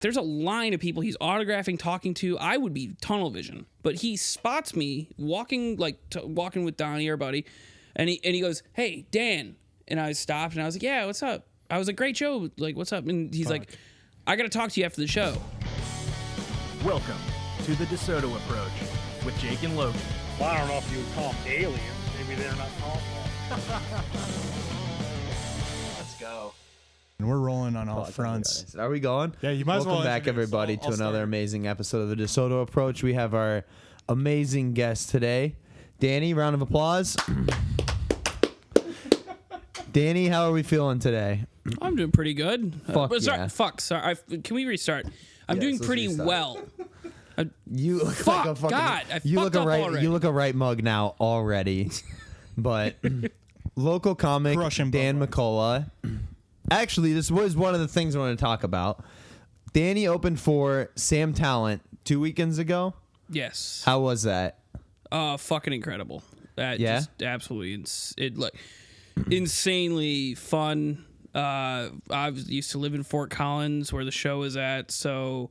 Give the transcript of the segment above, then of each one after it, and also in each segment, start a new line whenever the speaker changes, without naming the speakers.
There's a line of people he's autographing, talking to. I would be tunnel vision, but he spots me walking with Donnie, our buddy, and he goes, "Hey, Dan," and I stopped and I was like, "Yeah, what's up?" I was like, "Great show, like, what's up?" And he's like, "I got to talk to you after the show."
Welcome to the DeSoto Approach with Jake and Logan.
Well, I don't know if you would call them aliens. Maybe they're not called that.
Let's go.
And we're rolling on all fronts.
Are we going?
Yeah, you might as well.
Welcome back, everybody, to another amazing episode of the DeSoto Approach. We have our amazing guest today, Danny. Round of applause. Danny, how are we feeling today?
I'm doing pretty good.
Sorry.
Can we restart? I'm doing pretty well.
You look
Fuck,
like a fucking.
God, I
you
fucked
look
up
a right.
already.
You look a right mug now already. But local comic Dan McCullough. Actually, this was one of the things I wanted to talk about. Danny opened for Sam Tallent 2 weekends ago.
Yes.
How was that?
Fucking incredible.
Yeah?
Just absolutely insanely fun. I used to live in Fort Collins where the show is at, so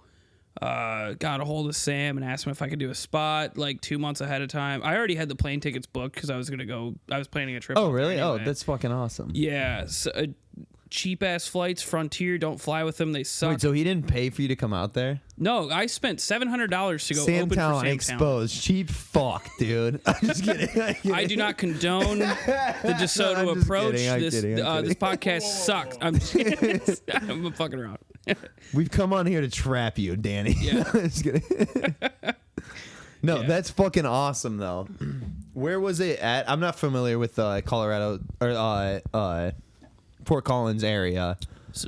got a hold of Sam and asked him if I could do a spot like 2 months ahead of time. I already had the plane tickets booked because I was planning a trip.
Oh, really?
Anyway.
Oh, that's fucking awesome.
Yeah. So, cheap ass flights, Frontier, don't fly with them. They suck.
Wait, so he didn't pay for you to come out there?
No, I spent $700 to go
Sam
open
Tallent
for Sam
exposed.
Tallent.
Cheap fuck, dude. I'm just kidding.
I do not condone the DeSoto
I'm just
Approach.
kidding, I'm kidding.
This podcast sucks. I'm fucking around.
We've come on here to trap you, Danny.
Yeah.
Just kidding. No,
Yeah.
that's fucking awesome, though. Where was it at? I'm not familiar with Colorado or Fort Collins area.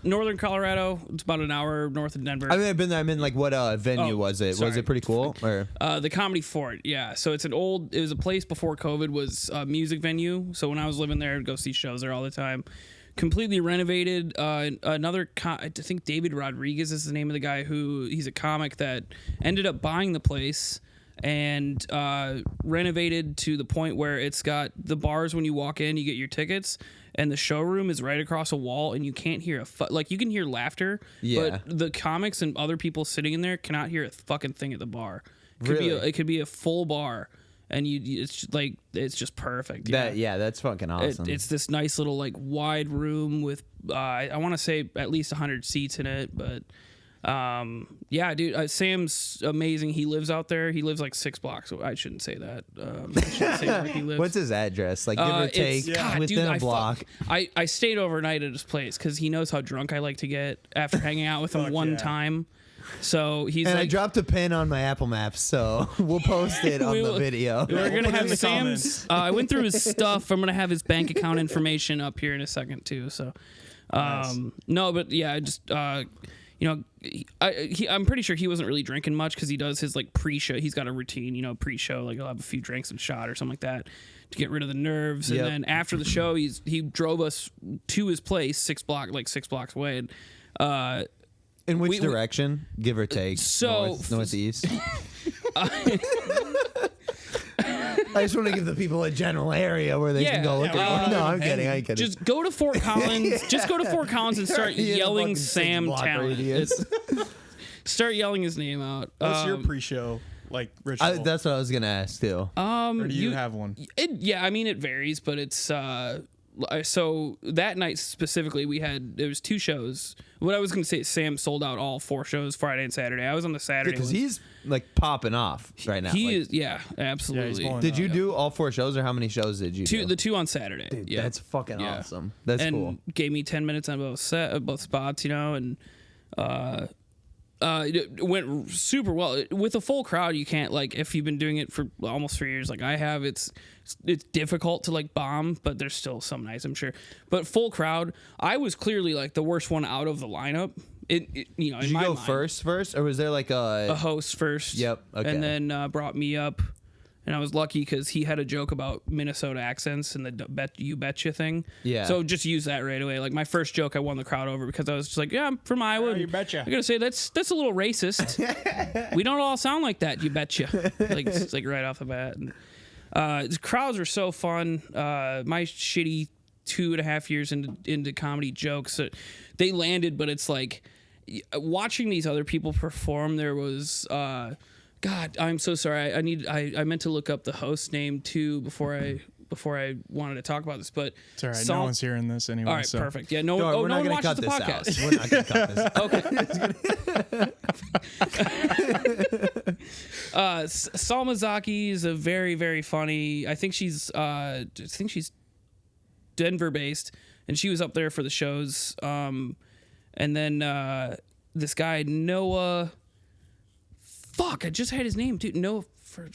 Northern Colorado. It's about an hour north of Denver.
I mean, I've been there. I mean, like, what venue was it?
sorry.
Was it pretty cool? Or
The Comedy Fort, yeah. So it was a place before COVID was a music venue. So when I was living there, I'd go see shows there all the time. Completely renovated. I think David Rodriguez is the name of the guy he's a comic that ended up buying the place and renovated to the point where it's got the bars when you walk in, you get your tickets, and the showroom is right across a wall, and you can't hear you can hear laughter,
Yeah.
but the comics and other people sitting in there cannot hear a fucking thing at the bar.
Really?
It could be a full bar, and it's just perfect. Yeah.
That's fucking awesome.
It's this nice little like wide room with I want to say at least 100 seats in it, but yeah, dude, Sam's amazing. He lives out there. He lives like 6 blocks. I shouldn't say that. I shouldn't say where he lives.
What's his address? Like, give or take, within a block.
I stayed overnight at his place because he knows how drunk I like to get after hanging out with him one time. So he's
and
like,
I dropped a pin on my Apple Maps, so we'll post it on the video.
We're gonna have
in the
Sam's. I went through his stuff. I'm gonna have his bank account information up here in a second too. So, no, but yeah, just I'm pretty sure he wasn't really drinking much because he does his like pre-show. He's got a routine, pre-show. Like he'll have a few drinks and shot or something like that to get rid of the nerves.
Yep.
And then after the show, he drove us to his place 6 blocks away. And,
In which direction, give or take?
So
northeast. I just want to give the people a general area where they can go look at. No, I'm kidding. I'm kidding.
Just go to Fort Collins. Just go to Fort Collins and start yelling Sam Tallent. Start yelling his name out.
What's your pre-show ritual?
That's what I was gonna ask too.
Or do you have one?
It varies, but it's so that night specifically there was 2 shows. What I was going to say is Sam sold out all 4 shows Friday and Saturday. I was on the Saturday
Because he's like popping off right now.
He is, yeah, absolutely.
Yeah,
did you do all 4 shows, or how many shows did you do?
The 2 on Saturday.
Dude,
yeah.
that's fucking awesome. That's cool.
Gave me 10 minutes on both spots, and it went super well. With a full crowd, you can't, if you've been doing it for almost 3 years like I have, it's difficult to bomb, but there's still some nights, I'm sure. But full crowd, I was clearly the worst one out of the lineup. Did you go
first, or was there
a host first?
Yep. Okay.
And then brought me up. And I was lucky because he had a joke about Minnesota accents and the you betcha thing.
Yeah.
So just use that right away. Like my first joke, I won the crowd over because I was just like, yeah, I'm from Iowa.
You betcha.
I gotta say that's a little racist. We don't all sound like that. You betcha. It's right off the bat. And, the crowds were so fun. My shitty 2.5 years into comedy jokes, they landed, but it's watching these other people perform, there was God, I'm so sorry. I meant to look up the host name too before I wanted to talk about this, but
it's all right. No one's hearing this anyway.
All right,
so.
perfect. Yeah, no
We're not
one
gonna
watches
cut
the
this
podcast.
out. We're not going to cut this.
Salmazaki is a very, very funny. I think she's Denver based, and she was up there for the shows. And then this guy Noah. Fuck, I just had his name too. Noah. Fuck.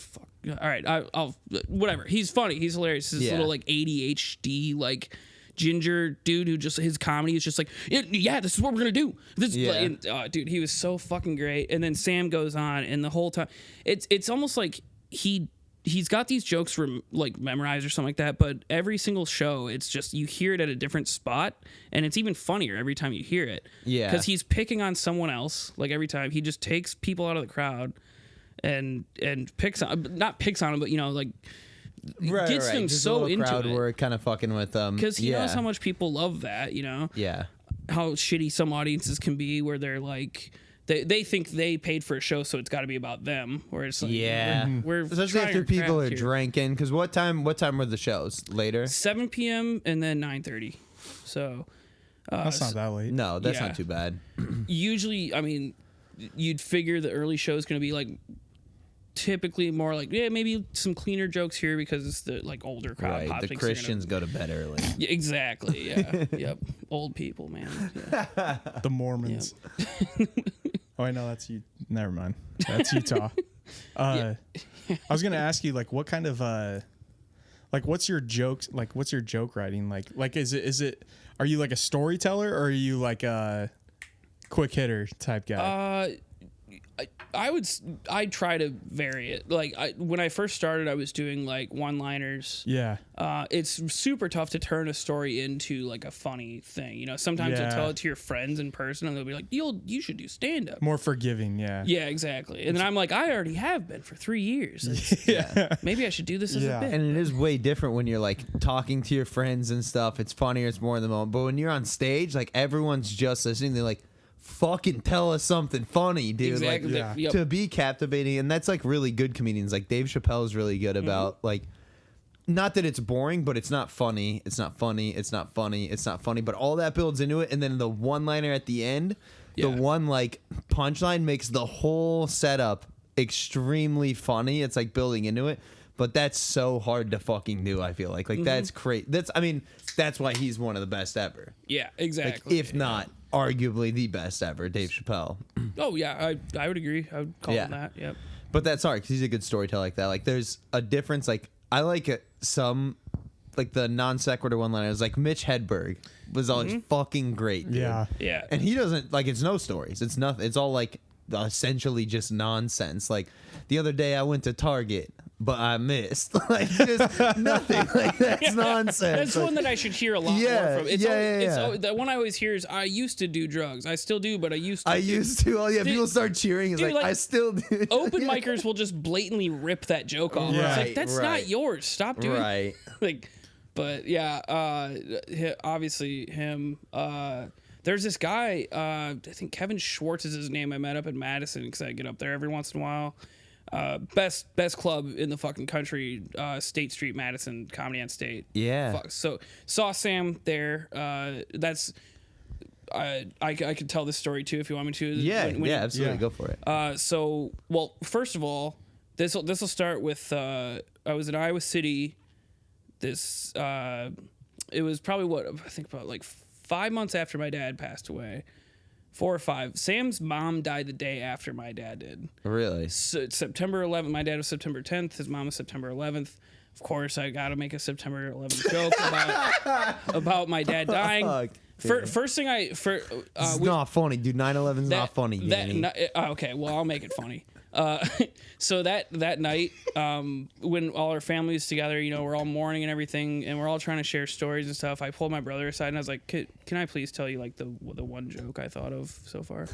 All right, I'll whatever. He's funny. He's hilarious. This little like ADHD like ginger dude who just his comedy is just like yeah, this is what we're gonna do. This dude, he was so fucking great. And then Sam goes on, and the whole time it's almost like he's got these jokes like memorized or something like that, but every single show it's just you hear it at a different spot, and it's even funnier every time you hear it.
Yeah,
because he's picking on someone else. Like every time he just takes people out of the crowd and not picks on them, but like gets them
just
so into
crowd
it.
Work, kind of fucking with them
because he knows how much people love that.
Yeah,
how shitty some audiences can be, where they're like. They think they paid for a show, so it's got to be about them. Where it's like, we're
especially after people are drinking. Because what time were the shows? Later,
7 p.m. and then 9:30. So
that's not that late.
No, that's not too bad.
Usually, I mean, you'd figure the early show is going to be like typically more like maybe some cleaner jokes here because it's the like older crowd.
Right, the Christians go to bed early.
Yeah, exactly. Yeah. Yep. Old people, man. Yeah.
The Mormons. Yep. Oh, I know that's you. Never mind. That's Utah. I was gonna ask you, like, what kind of, like, what's your jokes? Like, what's your joke writing? Like, is it? Are you like a storyteller, or are you like a quick hitter type guy?
I try to vary it. Like when I first started, I was doing like one-liners.
Yeah.
It's super tough to turn a story into like a funny thing. Sometimes you'll tell it to your friends in person, and they'll be like, "You should do stand-up."
More forgiving, yeah.
Yeah, exactly. And then I'm like, I already have been for 3 years. Maybe I should do this as a bit.
And it is way different when you're like talking to your friends and stuff. It's funnier. It's more in the moment. But when you're on stage, like everyone's just listening. They're like, fucking tell us something funny, dude.
Exactly.
Like, to be captivating. And that's like really good comedians. Like Dave Chappelle's really good about like, not that it's boring, but it's not funny. It's not funny. It's not funny. It's not funny. But all that builds into it. And then the one-liner at the end, the one like punchline makes the whole setup extremely funny. It's like building into it. But that's so hard to fucking do, I feel like. Like, that's crazy. That's why he's one of the best ever.
Yeah, exactly.
Like, if not arguably the best ever, Dave Chappelle.
Oh, yeah, I would agree. I would call him that, yep.
But that's hard, because he's a good storyteller like that. Like, there's a difference. Like, I like some, like, the non-sequitur one-liners. Like, Mitch Hedberg was always fucking great, dude.
Yeah.
And he doesn't, like, it's no stories. It's nothing. It's all, like, essentially just nonsense. Like, the other day I went to Target, but I missed. Like, just nothing. Like, that's nonsense.
That's one that I should hear a lot more from. It's the one I always hear is, I used to do drugs. I still do, but I used to.
Oh, yeah, people start cheering. It's like, I still do.
Open micers will just blatantly rip that joke off.
Yeah.
It's like, that's not yours. Stop doing it. Like, but yeah, obviously him. There's this guy, I think Kevin Schwartz is his name. I met up in Madison because I get up there every once in a while. Best club in the fucking country, State Street, Madison, Comedy on State.
Yeah.
Fuck. So saw Sam there. That's I could tell this story too if you want me to.
Yeah, absolutely. Go for it.
So, well, first of all, this will start with I was in Iowa City. This it was probably I think about like 5 months after my dad passed away. 4 or 5. Sam's mom died the day after my dad did.
Really?
So it's September 11th. My dad was September 10th. His mom was September 11th. Of course, I got to make a September 11th joke about my dad dying. First thing
it's not funny, dude. 9/11's not funny.
Okay, well, I'll make it funny. So that night, when all our family is together, we're all mourning and everything, and we're all trying to share stories and stuff. I pulled my brother aside and I was like, "Can I please tell you like the one joke I thought of so far?"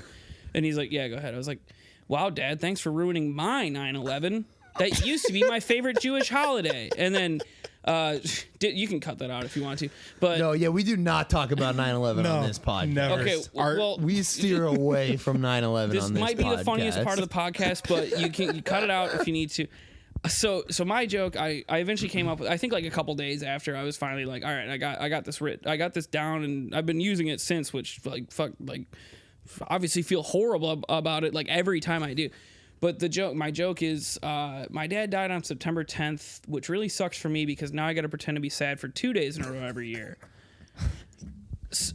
And he's like, "Yeah, go ahead." I was like, "Wow, Dad, thanks for ruining my 9/11. That used to be my favorite Jewish holiday." And then You can cut that out if you want to. But
No, yeah, we do not talk about 9/11 on this podcast.
never.
okay, well,
We steer away from 9/11
this
on this
might be the funniest
podcast.
part of the podcast, but you cut it out if you need to. So my joke, I eventually came up with, I think like a couple days after, I was finally like, all right, I got this down, and I've been using it since, which obviously feel horrible about it like every time I do. But my joke is, my dad died on September 10th, which really sucks for me because now I got to pretend to be sad for 2 days in a row every year.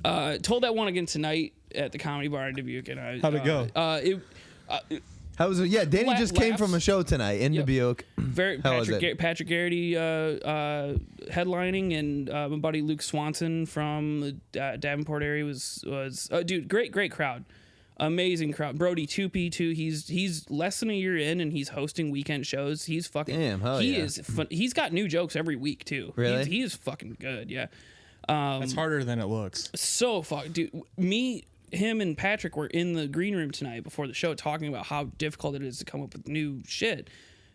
Told that one again tonight at the Comedy Bar in Dubuque, and
How'd it go?
How was it? Yeah, Danny just came from a show tonight in Dubuque.
Patrick Garrity headlining, and my buddy Luke Swanson from the Davenport area was dude, great crowd, amazing crowd. Brody Tupi too. He's less than a year in, and he's hosting weekend shows. He's fucking is fun. He's got new jokes every week too.
Really?
He is fucking good. Yeah.
That's harder than it looks.
So dude. Him and Patrick were in the green room tonight before the show talking about how difficult it is to come up with new shit.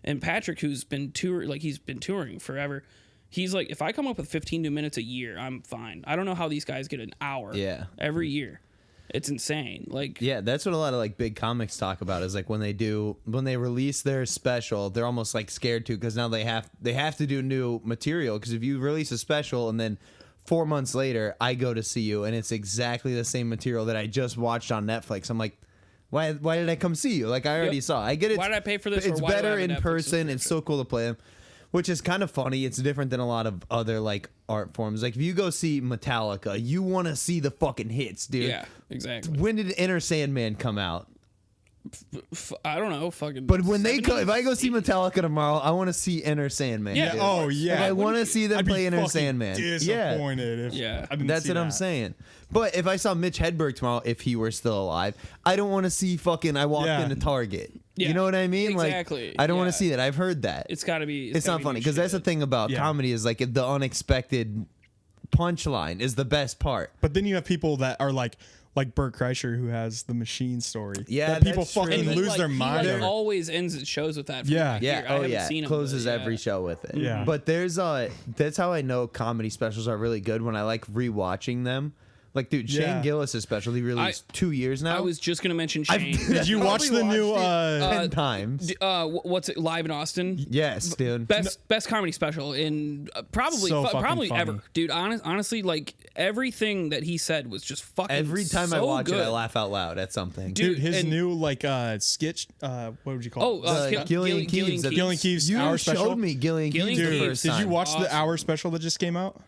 And Patrick, who's been he's been touring forever, he's like, if I come up with 15 new minutes a year, I'm fine. I don't know how these guys get an hour every year. It's insane.
That's what a lot of like big comics talk about is like when they release their special, they're almost like scared to, because now they have to do new material, because if you release a special and then 4 months later, I go to see you, and it's exactly the same material that I just watched on Netflix. I'm like, why did I come see you? Like, I already saw. I get it.
Why did I pay for this?
It's
or why do I
better
have a
in
Netflix
person.
subscription?
It's so cool to play them, which is kind of funny. It's different than a lot of other like art forms. Like if you go see Metallica, you want to see the fucking hits, dude.
Yeah, exactly.
When did Enter Sandman come out?
I don't know, fucking.
But when they go,
70s?
if I go see Metallica tomorrow, I want to see Enter Sandman.
Yeah.
dude.
Oh yeah.
Like, I want to see them
I'd
play
be
Enter
fucking
Sandman.
disappointed if I didn't
That's
see
what I'm
that.
saying. But if I saw Mitch Hedberg tomorrow, if he were still alive, I don't want to see fucking I walked into Target.
Yeah,
You know what I mean?
exactly.
Like I don't want
Yeah.
to see that. I've heard that.
It's got to be.
It's not funny because that's the thing about comedy is like the unexpected punchline is the best part.
But then you have people that are like Bert Kreischer, who has the machine story.
Yeah,
that people
that's
fucking
true.
lose their mind.
He
over.
always ends at shows with that.
Yeah.
Yeah.
I
Oh
haven't
yeah.
seen him,
Closes
but,
every show with it.
Yeah.
But there's that's how I know comedy specials are really good when I like rewatching them. Like, dude, Shane Gillis' special he released 2 years now.
I was just gonna mention Shane.
Did you watch the new?
10 times.
What's it? Live in Austin.
Yes, dude.
Best comedy special in probably
So fucking
probably
funny.
ever, dude. Honestly, like everything that he said was just fucking.
Every time
so
I watch
good.
it, I laugh out loud at something.
Dude,
his
and-
new sketch. What would you call it?
Gillian Keeves.
Gillian Keeves'
You
hour
showed
special.
me Gillian Keeves the
Keeves.
first
Did
time.
you watch the
Awesome.
hour special that just came out?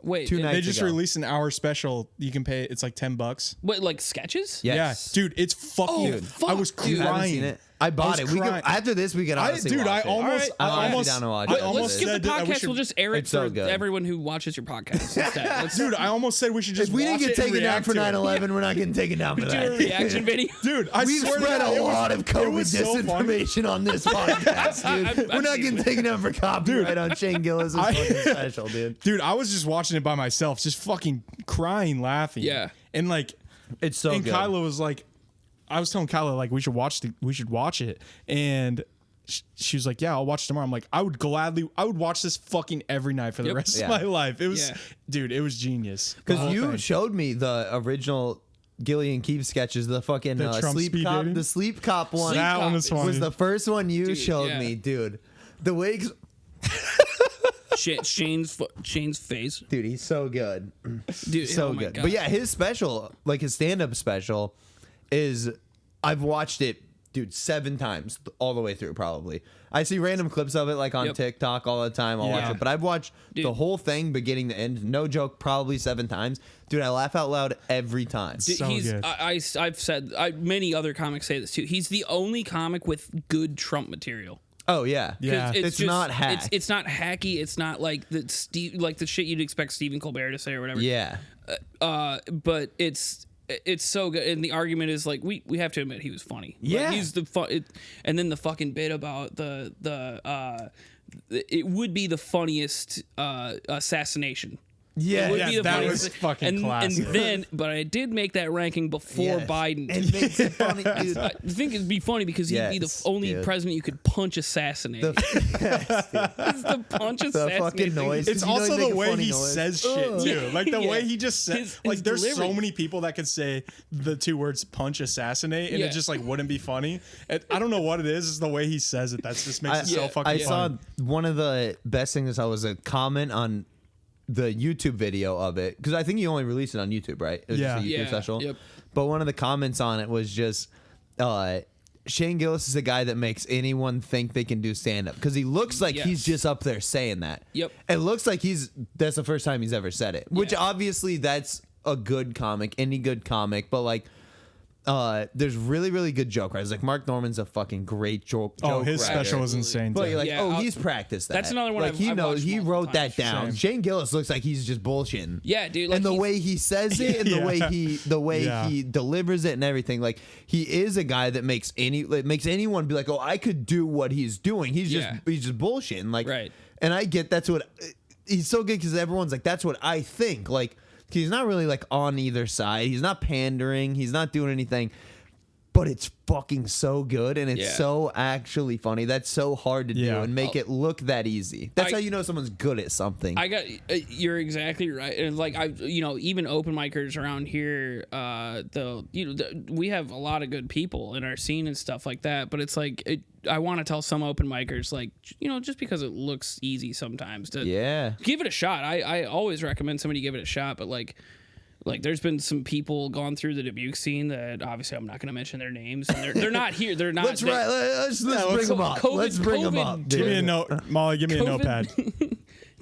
Wait,
2 nights
They just
ago.
released an hour special. You can pay. It's like $10.
what, like sketches?
Yes.
Yeah, dude, it's fucking.
Oh, fuck,
I was
dude.
I haven't
crying.
seen it. I bought it.
was
We could,
crying.
after this, we could honestly
dude,
watch
I
it.
almost,
I
I
might be
almost,
down to watch
I
it.
almost
Let's skip the
said that we
podcast.
should-
We'll just air it
It's so
for
good.
everyone who watches your podcast instead. Let's
Dude, I almost said we should just.
If we didn't
watch
get
it and
taken down
react
for
to it.
9/11, we're not getting taken down for
do a
that.
reaction video.
Dude, I
We've
swear to
spread
God,
a lot of
it
COVID
was so funny.
disinformation on this podcast, dude. We're not getting taken down for copyright on Shane Gillis' fucking special, dude.
Dude, I was just watching it by myself, just fucking crying, laughing.
Yeah.
And like,
It's so
and
good.
Kyla was like, I was telling Kyla like we should watch it, and she was like, yeah, I'll watch it tomorrow. I'm like, I would watch this fucking every night for the rest
Yeah.
of my life. It was,
Yeah.
dude, it was genius. The
Because
whole
you
thing.
showed me the original Gillian Keeves sketches, the fucking
The Trump
sleep
speed
cop,
dating?
the sleep cop one.
that
Cop
one was funny.
was the first one you
Dude,
showed
yeah.
me, dude. The way,
Shane's face,
dude, he's so good.
dude.
So
oh my
good.
God.
But yeah, his special, like his stand-up special, is I've watched it, dude, 7 times all the way through. Probably I see random clips of it like on
Yep.
TikTok all the time. I'll watch
Yeah.
it, but I've watched
Dude.
the whole thing beginning to end. No joke, probably 7 times, dude. I laugh out loud every time.
So
he's
good.
I've said many other comics say this too. He's the only comic with good Trump material.
Oh yeah,
'Cause
Yeah.
It's not hack.
It's not hacky. It's not like the shit you'd expect Stephen Colbert to say or whatever.
yeah.
But it's so good, and the argument is like we have to admit he was funny.
Yeah.
Like, he's the fun, and then the fucking bit about it would be the funniest assassination.
Yeah,
It would be the
that
funniest
was
thing.
fucking classic.
And then, but I did make that ranking before
Yes.
Biden.
It makes it funny, dude.
I think it'd be funny because he'd be the
Yes,
only
dude.
president you could punch assassinate.
The,
It's the punch
the
assassinate
fucking
thing.
noise.
It's
'cause you know
also
you make
the
a
way
funny
he
noise.
says shit too. Like the
Yeah.
way he just said,
His
like there's
delivery.
so many people that could say the two words "punch assassinate" and
Yeah.
it just like wouldn't be funny. I don't know what it is. It's the way he says it. That just makes it so fucking
I
funny.
saw one of the best things was a comment on the YouTube video of it, because I think you only released it on YouTube, right? It was just a YouTube
Yeah,
special.
yep.
But one of the comments on it was just Shane Gillis is a guy that makes anyone think they can do stand up, because he looks like he's
Yes.
just up there saying that.
Yep.
It looks like that's the first time he's ever said it, which
Yeah.
obviously that's a good comic, any good comic, but like there's really, really good joke writers. Like Mark Norman's a fucking great joke
his
writer.
special was insane.
But
too.
you're like,
Yeah,
he's practiced that.
That's another one
Like
I've
he knows,
watched
he
multiple
wrote that
times.
down.
Same.
Shane Gillis looks like he's just bullshitting.
Yeah, dude. Like
And the
he's-
way he says it, and the way
Yeah.
he delivers it, and everything, like he is a guy that makes anyone be like, oh, I could do what he's doing. He's
Yeah.
just bullshitting. Like,
Right.
And I get that's what he's so good, because everyone's like, that's what I think. Like he's not really like on either side. He's not pandering. He's not doing anything. But it's fucking so good, and it's
Yeah.
so actually funny. That's so hard to do
Yeah.
and make it look that easy. That's
I-
how you know someone's good at something.
You're exactly right, and like even open micers around here, we have a lot of good people in our scene and stuff like that. But it's like I want to tell some open micers, like, just because it looks easy sometimes, to give it a shot. I always recommend somebody give it a shot, but like there's been some people gone through the Dubuque scene that obviously I'm not going to mention their names. And they're not here. They're not.
Let's bring them up.
COVID-
Let's bring them up.
COVID-
dude.
Give me a note, Molly. Give me a
COVID.
notepad.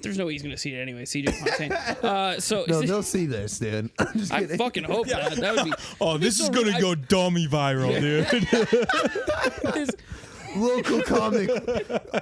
There's no way he's going to see it anyway. CJ Fontaine. So
No, they'll see this, dude. I'm just
I
kidding.
fucking hope not. That would be.
Oh, this is gonna go dummy viral, dude.
This,
Local comic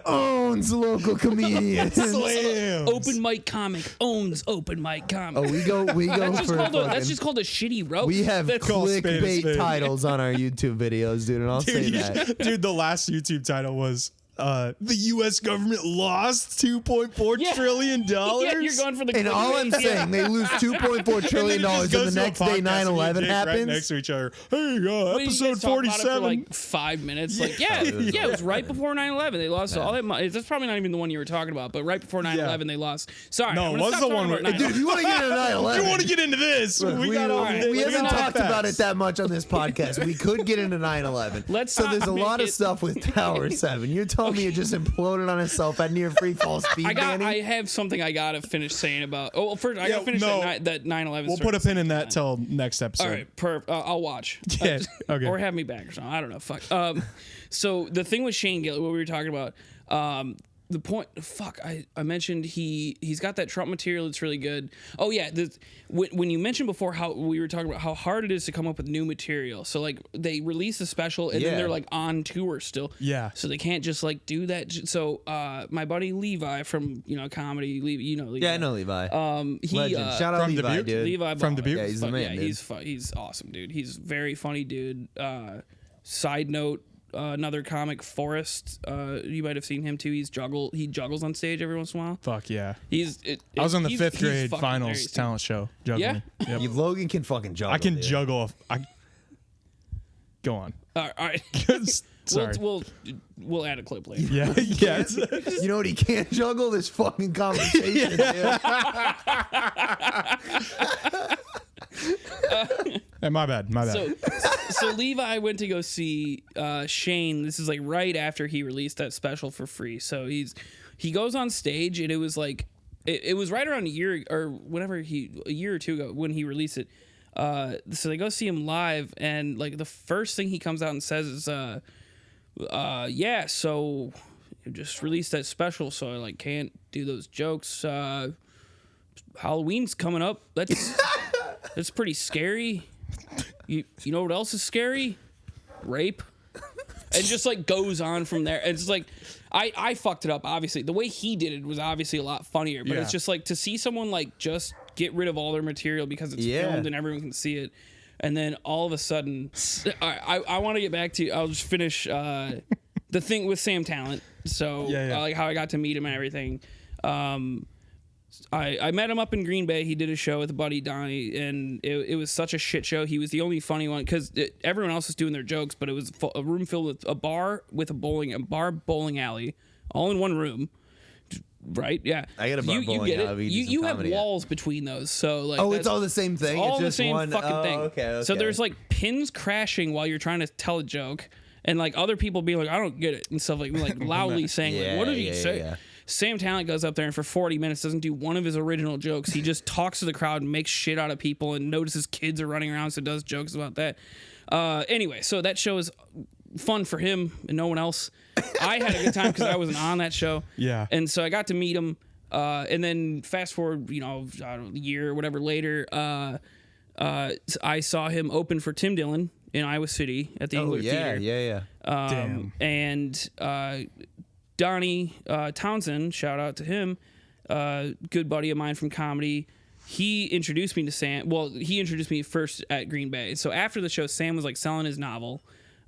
owns local comedians.
Slams.
open mic comic owns open mic comic.
Oh, we go
that's
for
that's
fucking.
just called a shitty roast.
We have
That's-
called spade a
clickbait
spade.
titles on our YouTube videos, dude, and I'll say that.
Dude, the last YouTube title was the U.S. government lost $2.4
Yeah.
trillion.
Yeah, you're going for the.
And all I'm
clickbait.
saying, they lose $2.4 trillion, and the next day 9/11 happens.
next to each other. Hey,
Wait, you
episode
guys talk about it for
47.
like 5 minutes. Like, it was right before 9/11. They lost all that money. That's probably not even the one you were talking about, but right before 9/11, they lost. Sorry,
No,
I'm
it
gonna
was
stop
the one
talking
where-
about
Dude, if you want to get into 9/11,
you want to get into this?
Look, we haven't talked about it that much on this podcast. We could get into 9/11.
Let's
so
not
there's a
make
lot of
it-
stuff with Tower 7. You're telling me it just imploded on itself at near free fall speed, Danny?
I have something I gotta finish saying about. Oh, well, first I gotta finish that 9/11.
We'll put a pin in that till next episode.
All right, I'll watch.
Yeah, okay.
Or have me back or something. I don't know. Fuck. So the thing with Shane Gillis, what we were talking about, the point. Fuck. I mentioned he's got that Trump material. It's really good. Oh yeah. When you mentioned before how we were talking about how hard it is to come up with new material. So like they release a special and then they're like on tour still.
Yeah.
So they can't just like do that. So my buddy Levi from comedy. Levi.
Yeah, I know Levi.
He
Legend. Shout out
from
Levi,
Dubuque?
dude.
Levi
From
Ball.
Dubuque?
Yeah, he's the man, dude.
He's awesome, dude. He's a very funny dude. Side note, another comic, Forrest. You might have seen him too. He juggles on stage every once in a while.
Fuck yeah.
I
I was on the 5th grade finals
hilarious,
talent show juggling.
Yeah?
Yep.
Logan can fucking juggle.
I can
dude.
juggle. Go on.
All right.
Sorry.
We'll add a clip later.
Yeah. Yes.
You know what he can't juggle? This fucking conversation. dude.
Hey, my bad.
So Levi went to go see Shane. This is like right after he released that special for free. So he goes on stage and it was like it was right around a year or whenever a year or two ago when he released it. So they go see him live and like the first thing he comes out and says is yeah, so you just released that special, so I like can't do those jokes. Halloween's coming up. That's pretty scary. You know what else is scary? Rape. And just like goes on from there. And it's like I fucked it up, obviously. The way he did it was obviously a lot funnier. But it's just like to see someone like just get rid of all their material because it's filmed and everyone can see it. And then all of a sudden I want to get back to I'll just finish the thing with Sam Tallent. So like how I got to meet him and everything. I met him up in Green Bay. He did a show with a buddy, Donnie, and it was such a shit show. He was the only funny one because everyone else was doing their jokes, but it was a room filled with a bar with a bowling alley, all in one room. Right? Yeah.
I get a bar bowling alley.
You have walls between those, so like.
Oh, it's all the same thing.
It's all
just
the same
one
fucking thing.
Okay.
So there's like pins crashing while you're trying to tell a joke, and like other people being like, "I don't get it," and stuff like loudly saying, like, "What did he say?"
Yeah.
Sam Tallent goes up there and for 40 minutes doesn't do one of his original jokes. He just talks to the crowd and makes shit out of people and notices kids are running around, so does jokes about that. Anyway, so that show is fun for him and no one else. I had a good time because I wasn't on that show.
Yeah.
And so I got to meet him. And then fast forward, I don't know, a year or whatever later, I saw him open for Tim Dillon in Iowa City at the Engler Theater.
Yeah.
Damn.
And Donnie Townsend, shout out to him, good buddy of mine from comedy. He introduced me to Sam. Well, he introduced me first at Green Bay. So after the show, Sam was like selling his novel.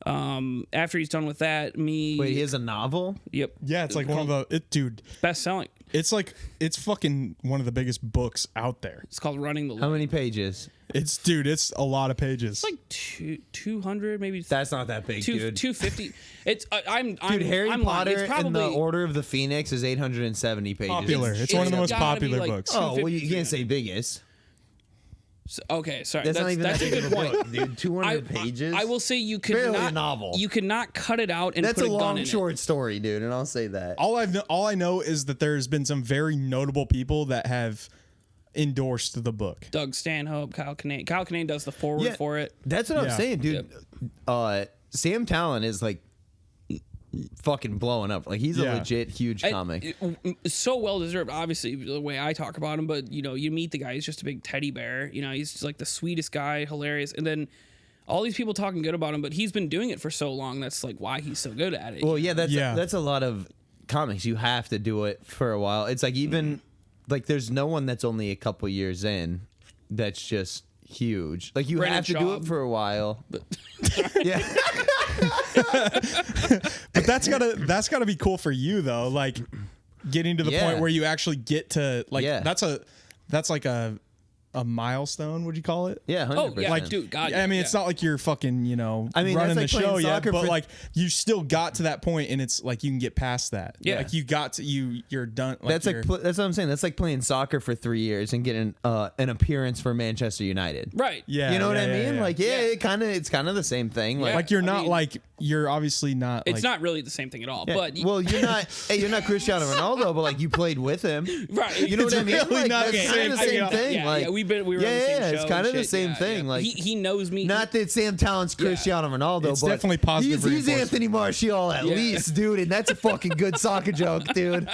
After he's done with that,
Wait, he has a novel?
Yep.
Yeah, it's like one of the dude.
Best selling.
It's fucking one of the biggest books out there.
It's called Running the Line.
How many pages?
It's a lot of pages.
It's like 200, maybe.
That's not that big, dude.
250. It's
Harry
I'm
Potter
lying. It's probably,
and the Order of the Phoenix is 870 pages.
Popular. It's one of the most
gotta be
popular
like
books.
Oh, well, you can't say biggest.
Okay, sorry.
That's not even
that's
that
a
big
good
of a
point.
book, dude. 200 pages.
I will say you could
Barely
not
a novel.
You could not cut it out and
That's
put
a
a gun
long,
in
short story, dude, and I'll say that.
All I know is that there's been some very notable people that have endorsed the book.
Doug Stanhope, Kyle Kinane. Kyle Kinane does the forward for it.
That's what I'm
Yeah.
saying, dude. Sam Tallent is like fucking blowing up. Like he's a legit huge comic.
So well deserved, obviously, the way I talk about him. But you meet the guy; he's just a big teddy bear. He's just like the sweetest guy, hilarious. And then all these people talking good about him, but he's been doing it for so long. That's like why he's so good at it.
Well, that's a lot of comics. You have to do it for a while. It's like even like there's no one that's only a couple years in that's just huge. Like you
Brennan
have to do
Schaub.
it for a while. Yeah.
But that's gotta be cool for you though. Like getting to the point where you actually get to like that's like a milestone, would you call it?
Yeah, 100%.
Oh yeah, like dude, God.
I mean, it's not like you're fucking, running
that's
the
like
show
playing
yet,
soccer
but
for-
like you still got to that point, and it's like you can get past that.
Yeah.
like you got to you're done. Like
That's that's what I'm saying. That's like playing soccer for 3 years and getting an appearance for Manchester United.
Right.
yeah,
You know what I
yeah,
mean?
yeah.
Like it's kind of the same thing.
Yeah.
like you're
I
not
mean,
like you're obviously not.
It's
like,
not really the same thing at all. But
well, you're not Cristiano Ronaldo, but like you played with him.
right.
You know what I mean?
really
Like,
not
that's
the
kind
same
of the
thing.
same thing.
Yeah,
like,
yeah, we were on the same show.
It's kind of the
and
same
shit.
thing.
Yeah.
Like
he knows me.
not that Sam Tallent's Cristiano Ronaldo,
It's
but
definitely positive
He's
reinforcement.
Anthony Martial at least, dude, and that's a fucking good soccer joke, dude.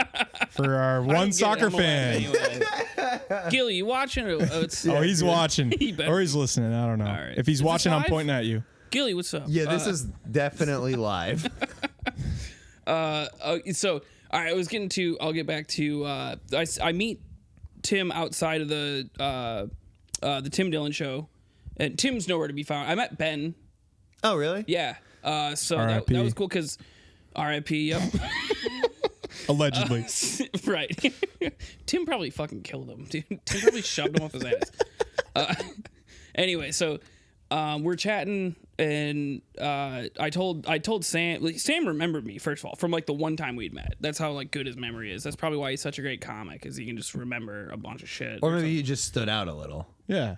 for our
I don't
one
get it.
soccer
I'm a laugh
fan.
anyway. Gil, you watching? Or,
Oh, he's watching
He better
or he's listening. I don't know.
All right.
If he's
Is this
watching, I'm
live?
pointing at you.
Gilly, what's up?
Yeah, this is definitely live.
So all right, I'll get back to I meet Tim outside of the Tim Dillon show, and Tim's nowhere to be found. I met Ben.
Oh, really?
Yeah. So that
R.I.P.
was cool because R.I.P. Yep.
Allegedly.
Right. Tim probably fucking killed him, dude. Tim probably shoved him off his ass. Anyway, so we're chatting, and I told Sam. Like, Sam remembered me first of all from like the one time we'd met. That's how like good his memory is. That's probably why he's such a great comic, is he can just remember a bunch of shit.
Or maybe you just stood out a little.
Yeah.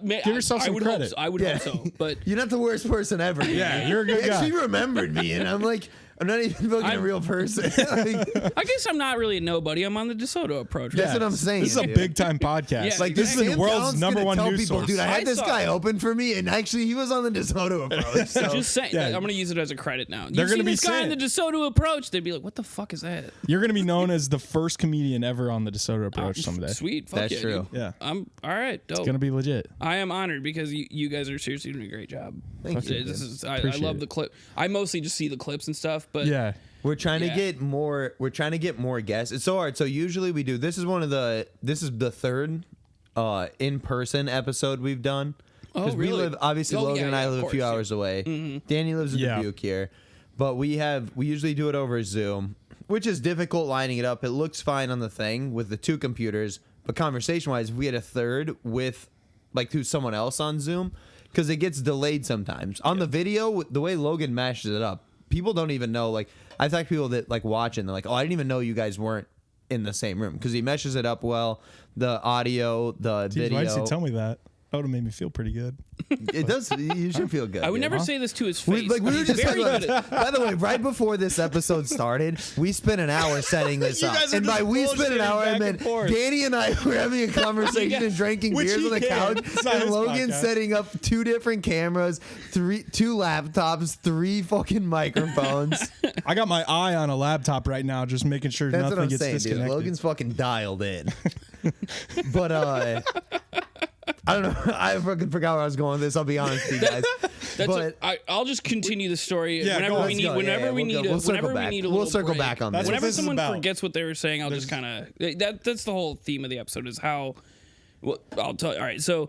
Give
yourself some
would
credit.
Hope so. I would hope so, but
You're not the worst person ever.
Yeah, you're a good
He
guy.
actually remembered me, and I'm like, I'm not even fucking a real person. Like,
I guess I'm not really a nobody. I'm on the DeSoto Approach.
That's
right?
what I'm saying.
This is a
dude.
big time podcast.
Yeah,
like this is the
Sam
world's
Tallent's
number
gonna
one
tell
news
people,
source.
dude, I had
I
this
saw
guy
it.
open for me, and actually he was on the DeSoto Approach. So.
Just saying.
Yeah.
I'm gonna use it as a credit now.
They're
You
gonna
see
be
this guy on
saying
the DeSoto Approach. They'd be like, "What the fuck is that?"
You're gonna be known as the first comedian ever on the DeSoto Approach someday.
Sweet. Fuck
That's
yeah,
true.
dude.
Yeah.
I'm all right. Dope.
It's gonna be legit.
I am honored because you guys are seriously doing a great job.
Thank you.
This is, I
Appreciate
love
it.
the clip. I mostly just see the clips and stuff, but
Yeah.
We're trying to
Yeah.
get more. We're trying to get more guests. It's so hard. So usually we do. This is the third in-person episode we've done.
Oh,
Because we
really?
live, obviously,
Oh,
Logan
yeah,
and I
yeah, of
live a
course,
few
yeah.
hours away. Danny lives in
Yeah.
Dubuque here, but we usually do it over Zoom. which is difficult lining it up. It looks fine on the thing with the two computers, but conversation-wise, we had a third with like through someone else on Zoom because it gets delayed sometimes. On the video, the way Logan mashes it up, people don't even know. Like I've talked to people that like watch and they're like, "Oh, I didn't even know you guys weren't in the same room," because he meshes it up well. The audio, the video.
Why did you tell me that? That would have made me feel pretty good.
It does. You should feel good.
I would never say this to his face.
We were just
Very
talking
good
about, by the way, right before this episode started, we spent an hour setting this up. And by we spent an hour, I meant Danny and I were having a conversation and drinking beers on the couch. And Logan setting up 2 different cameras, 2 laptops, 3 fucking microphones.
I got my eye on a laptop right now, just making sure
That's
nothing
what I'm
gets
saying,
disconnected.
dude. Logan's fucking dialed in. But I don't know. I fucking forgot where I was going with this. I'll be honest with you guys.
I'll just continue the story
Yeah,
whenever we need
We'll circle back. We'll circle
break.
back on this.
Whenever
this is
someone
about.
forgets what they were saying, I'll just kind of that's the whole theme of the episode is how. Well, I'll tell you. All right, so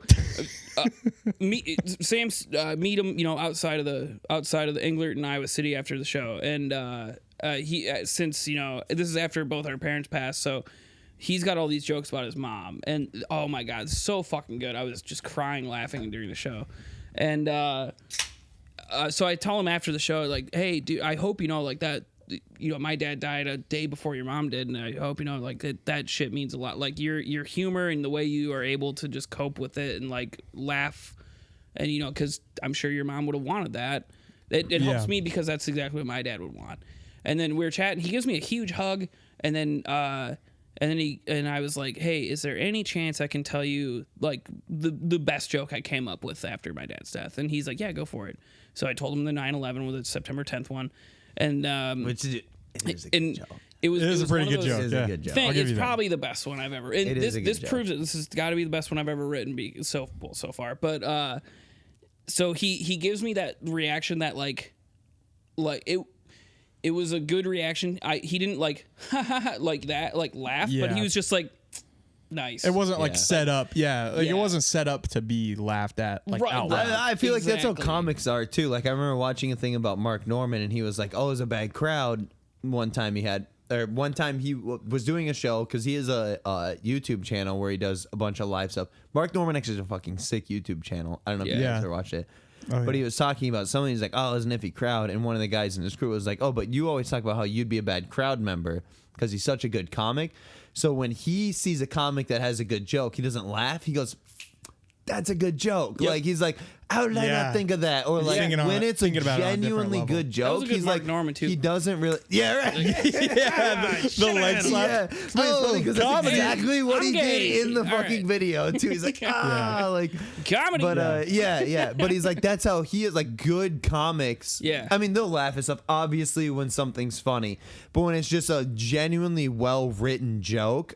Sam meet him, outside of the Englert in Iowa City after the show, and he since this is after both our parents passed, so he's got all these jokes about his mom, and oh my god, so fucking good. I was just crying laughing during the show, and so I tell him after the show, like, hey, dude, I hope like that. My dad died a day before your mom did, and I hope that shit means a lot. Like your humor and the way you are able to just cope with it and like laugh, and because I'm sure your mom would have wanted that. It helps me because that's exactly what my dad would want. And then we were chatting. He gives me a huge hug, and then I was like, hey, is there any chance I can tell you like the best joke I came up with after my dad's death? And he's like, yeah, go for it. So I told him the 9/11 with the September 10th one. And
which is a good joke.
It was
a pretty good joke.
It is a good joke.
It's probably the best one I've ever. And this
joke.
proves it. This has got to be the best one I've ever written. So far. But so he gives me that reaction that like it was a good reaction. He didn't like like that like laugh, but he was just like. Nice.
It wasn't like set up. It wasn't set up to be laughed at like out loud.
I feel like that's how comics are too. Like I remember watching a thing about Mark Norman, and he was like, "Oh, it was a bad crowd." One time he was doing a show because he has a YouTube channel where he does a bunch of live stuff. Mark Norman actually has a fucking sick YouTube channel. I don't know if you guys ever watched it. But he was talking about something. He's like, "Oh, it was an iffy crowd," and one of the guys in his crew was like, "Oh, but you always talk about how you'd be a bad crowd member because he's such a good comic." So when he sees a comic that has a good joke, he doesn't laugh. He goes, "That's a good joke." Yep. Like he's like, "How did I not think of that?" Or like when it's a genuinely good joke, he's like,
Norman too.
He doesn't really. Yeah, right.
The leg slap.
Yeah, but it's funny because that's exactly what he did in the fucking video too. He's like, like
comedy.
But But he's like, that's how he is. Like good comics.
Yeah.
I mean, they'll laugh and stuff. Obviously, when something's funny, but when it's just a genuinely well written joke,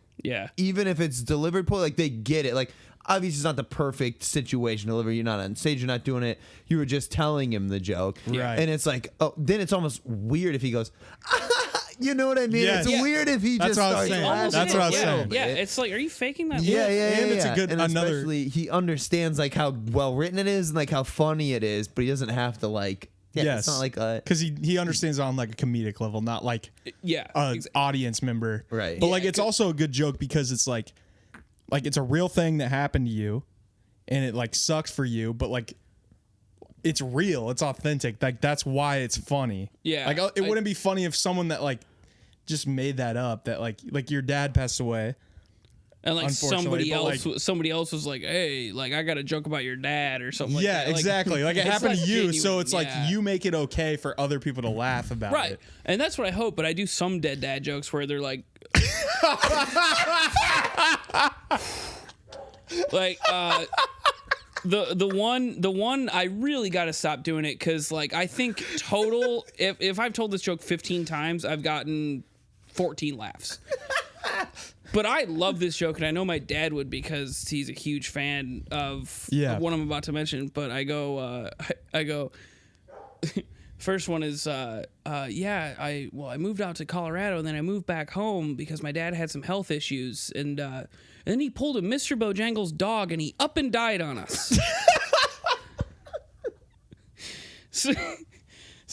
even if it's delivered poorly, like they get it. Like obviously, it's not the perfect situation to deliver. You're not on stage. You're not doing it. You were just telling him the joke,
right?
And it's like, oh, then it's almost weird if he goes. You know what I mean?
Yes.
It's weird if he just starts laughing.
That's what I was saying.
Yeah, it's like, are you faking that?
Yeah.
And it's a good
and especially he understands like how well written it is and like how funny it is, but he doesn't have to like. Yeah, it's not like
because he understands on like a comedic level, not like audience member,
right?
But like it's also a good joke because it's like it's a real thing that happened to you, and it like sucks for you, but like. It's real. It's authentic. Like that's why it's funny.
Yeah.
Like it wouldn't be funny if someone that like just made that up. That like your dad passed away,
and like somebody else was like, "Hey, like I got a joke about your dad" or something.
Yeah,
like that.
exactly. Like it happened to you,
genuine,
so it's like you make it okay for other people to laugh about it.
Right, and that's what I hope. But I do some dead dad jokes where they're like, like. The one I really got to stop doing it because like I think total if I've told this joke 15 times I've gotten 14 laughs. But I love this joke and I know my dad would because he's a huge fan of what I'm about to mention. But I go first one is I moved out to Colorado and then I moved back home because my dad had some health issues and then he pulled a Mr. Bojangles dog and he up and died on us.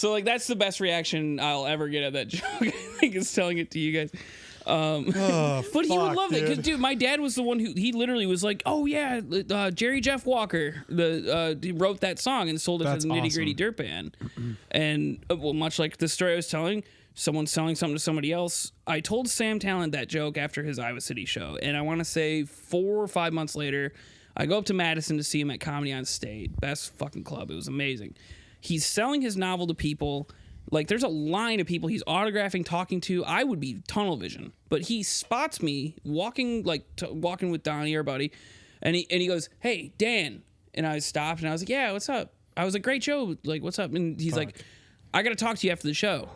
So like that's the best reaction I'll ever get at that joke. I think is telling it to you guys. But he would love it because, dude, my dad was the one who he literally was like, "Oh yeah, Jerry Jeff Walker, he wrote that song and sold it to the Nitty Gritty Dirt Band." And well, much like the story I was telling, someone's selling something to somebody else. I told Sam Tallent that joke after his Iowa City show, and I want to say 4 or 5 months later, I go up to Madison to see him at Comedy on State, best fucking club. It was amazing. He's selling his novel to people. Like, there's a line of people he's autographing, talking to. I would be tunnel vision. But he spots me walking, walking with Donnie, our buddy, and he goes, "Hey, Dan." And I stopped, and I was like, "Yeah, what's up?" I was like, "Great show. Like, what's up?" And he's like, "I got to talk to you after the show."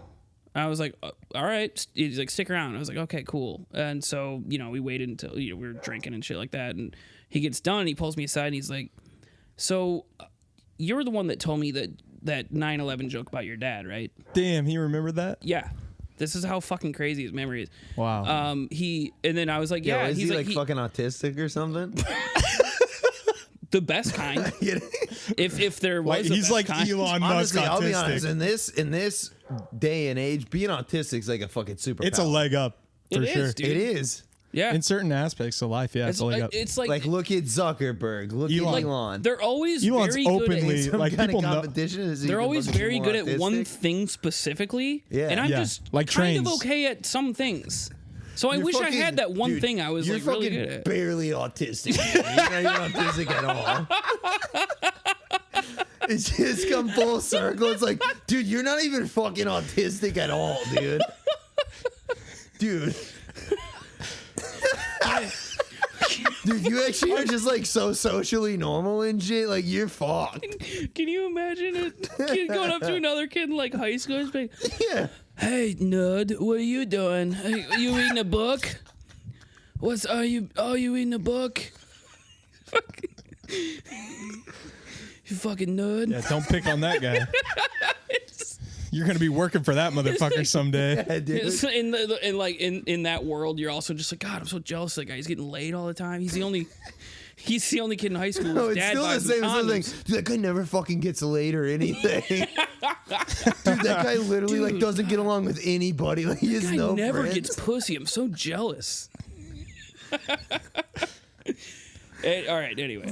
I was like, "All right." He's like, "Stick around." I was like, "Okay, cool." And so, we waited until, we were drinking and shit like that. And he gets done, and he pulls me aside, and he's like, "So you're the one that told me that 9/11 joke about your dad, right?"
Damn, he remembered that?
Yeah. This is how fucking crazy his memory is.
Wow.
And then I was like, "Yeah."
Is
he's
he like fucking autistic or something?
The best kind. if there was
he's
a
like
best kind.
Elon Musk.
Honestly,
autistic.
I'll be honest. In this day and age, being autistic is like a fucking superpower.
It's a leg up for
It
sure.
is, dude.
It is.
Yeah.
In certain aspects of life, yeah, it's a leg up.
It's like
Look at Zuckerberg. Look
Elon.
at Elon.
they're always
Elon's
very good
openly-
at
Some
like,
kind
people
of
know-
competition. Is he
they're
even
always
fucking
very
more
good at one
autistic?
thing specifically.
Yeah.
And I'm
Yeah.
just
Like
kind of
trains.
okay at some things. So I
You're
wish I
fucking-
had that one
dude,
thing I was
you're
like really
fucking
good at.
barely autistic. You're not even autistic at all. It's just come full circle. It's like, dude, you're not even fucking autistic at all, dude. Dude. Dude, you actually are just like so socially normal and shit. Like, you're fucked.
Can you imagine a kid going up to another kid in like high school and being,
Yeah.
"Hey, Nud, what are you doing? Are you reading a book? Are you reading a book? You fucking Nud."
Yeah, don't pick on that guy. You're gonna be working for that motherfucker someday.
Yeah, dude.
It's in that world, you're also just like, God, I'm so jealous of that guy. He's getting laid all the time. He's the only kid in high school.
No,
His
it's
dad
still the
buys him
same as the thing.
condoms.
Dude, that guy never fucking gets laid or anything. Dude, that guy literally like
Dude.
doesn't get along with anybody. Like, he has
Guy
no
never
friends.
gets pussy. I'm so jealous. All right. Anyway,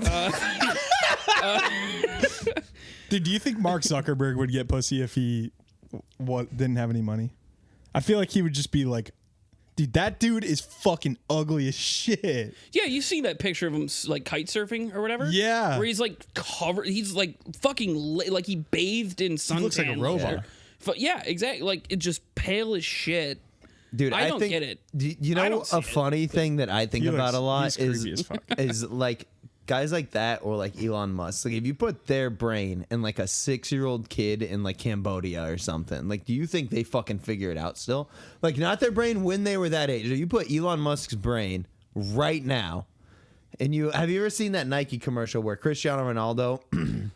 Dude, do you think Mark Zuckerberg would get pussy if he didn't have any money? I feel like he would just be like, dude, that dude is fucking ugly as shit.
yeah, you see that picture of him like kite surfing or whatever?
Yeah.
where he's like covered. He's like fucking like he bathed in suntan.
looks like a robot.
Yeah, exactly. Like it's just pale as shit.
Dude,
I don't
think,
get it.
You
I
know,
don't see
a
it.
funny thing that I think about a lot
he's creepy as fuck.
is like guys like that or like Elon Musk. Like, if you put their brain in like a 6-year-old kid in like Cambodia or something, like, do you think they fucking figure it out still? Like, not their brain when they were that age. You put Elon Musk's brain right now, and have you ever seen that Nike commercial where Cristiano Ronaldo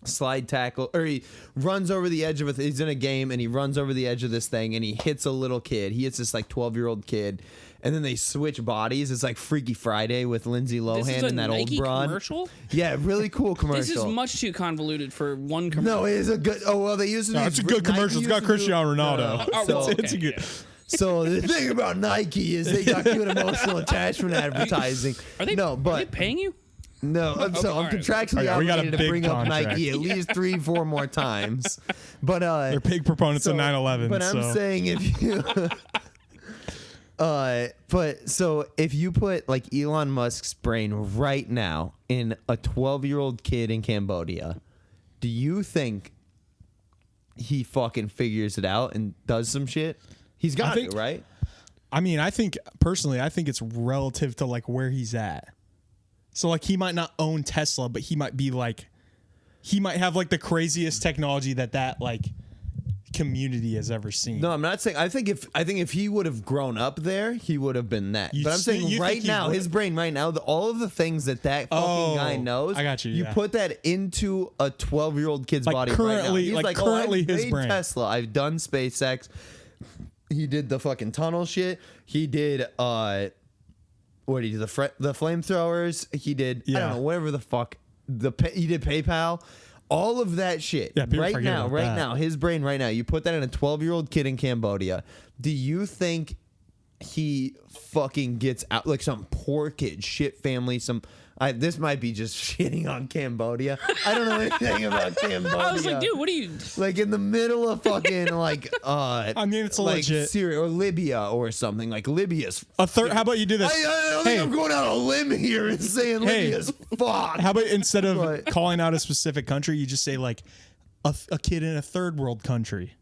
slide tackle, or he runs over the edge of he's in a game and he runs over the edge of this thing and he hits a little kid. He hits this like 12-year-old kid, and then they switch bodies. It's like Freaky Friday with Lindsay
This is
Lohan
a
and that
Nike
old broad.
commercial.
Yeah, really cool commercial.
This is much too convoluted for one commercial.
No, it is a good. Oh well, they used to.
No,
do-
it's a good
Nike
commercial. It's
used
got
to do-
Cristiano Ronaldo.
Oh,
So-
well, okay,
It's a good.
yeah.
So the thing about Nike is they got good emotional attachment advertising.
Are they paying you?
No, I'm
all right.
contractually
Okay, we got a
obligated to
big
bring up
contract.
Nike at least 3-4 more times. But
They're big proponents of 9/11.
But I'm
so.
saying if you so if you put like Elon Musk's brain right now in a 12-year-old kid in Cambodia, do you think he fucking figures it out and does some shit? He's got
think-
it, right?
I mean, I think it's relative to like where he's at. So like he might not own Tesla, but he might have like the craziest technology that like community has ever seen.
No, I'm not saying. I think if he would have grown up there, he would have been that.
You
But I'm
see-
saying
you
right
think he
now,
would-
his brain right now, all of the things that fucking guy knows.
I got you,
You
yeah.
put that into a 12-year-old kid's
Like
body
currently-
right now.
like
He's
currently
I've
his
made
brain.
Tesla. I've done SpaceX. He did the fucking tunnel shit. He did what did he do? The flamethrowers. He did I
Yeah.
don't know, whatever the fuck. He did PayPal. all of that shit
people
right
forget
now,
about
right
that.
now, his brain right now, you put that in a 12-year-old kid in Cambodia. Do you think he fucking gets out like some poor kid, shit family, this might be just shitting on Cambodia. I don't know anything about Cambodia.
I was like, dude, what are you?
Like in the middle of fucking like
I mean, it's
like
legit.
Syria or Libya or something. Like Libya's
A third. How about you do this?
I don't think I'm going out on a limb here and saying Libya's fucked.
How about instead of
But-
calling out a specific country, you just say like a kid in a third world country?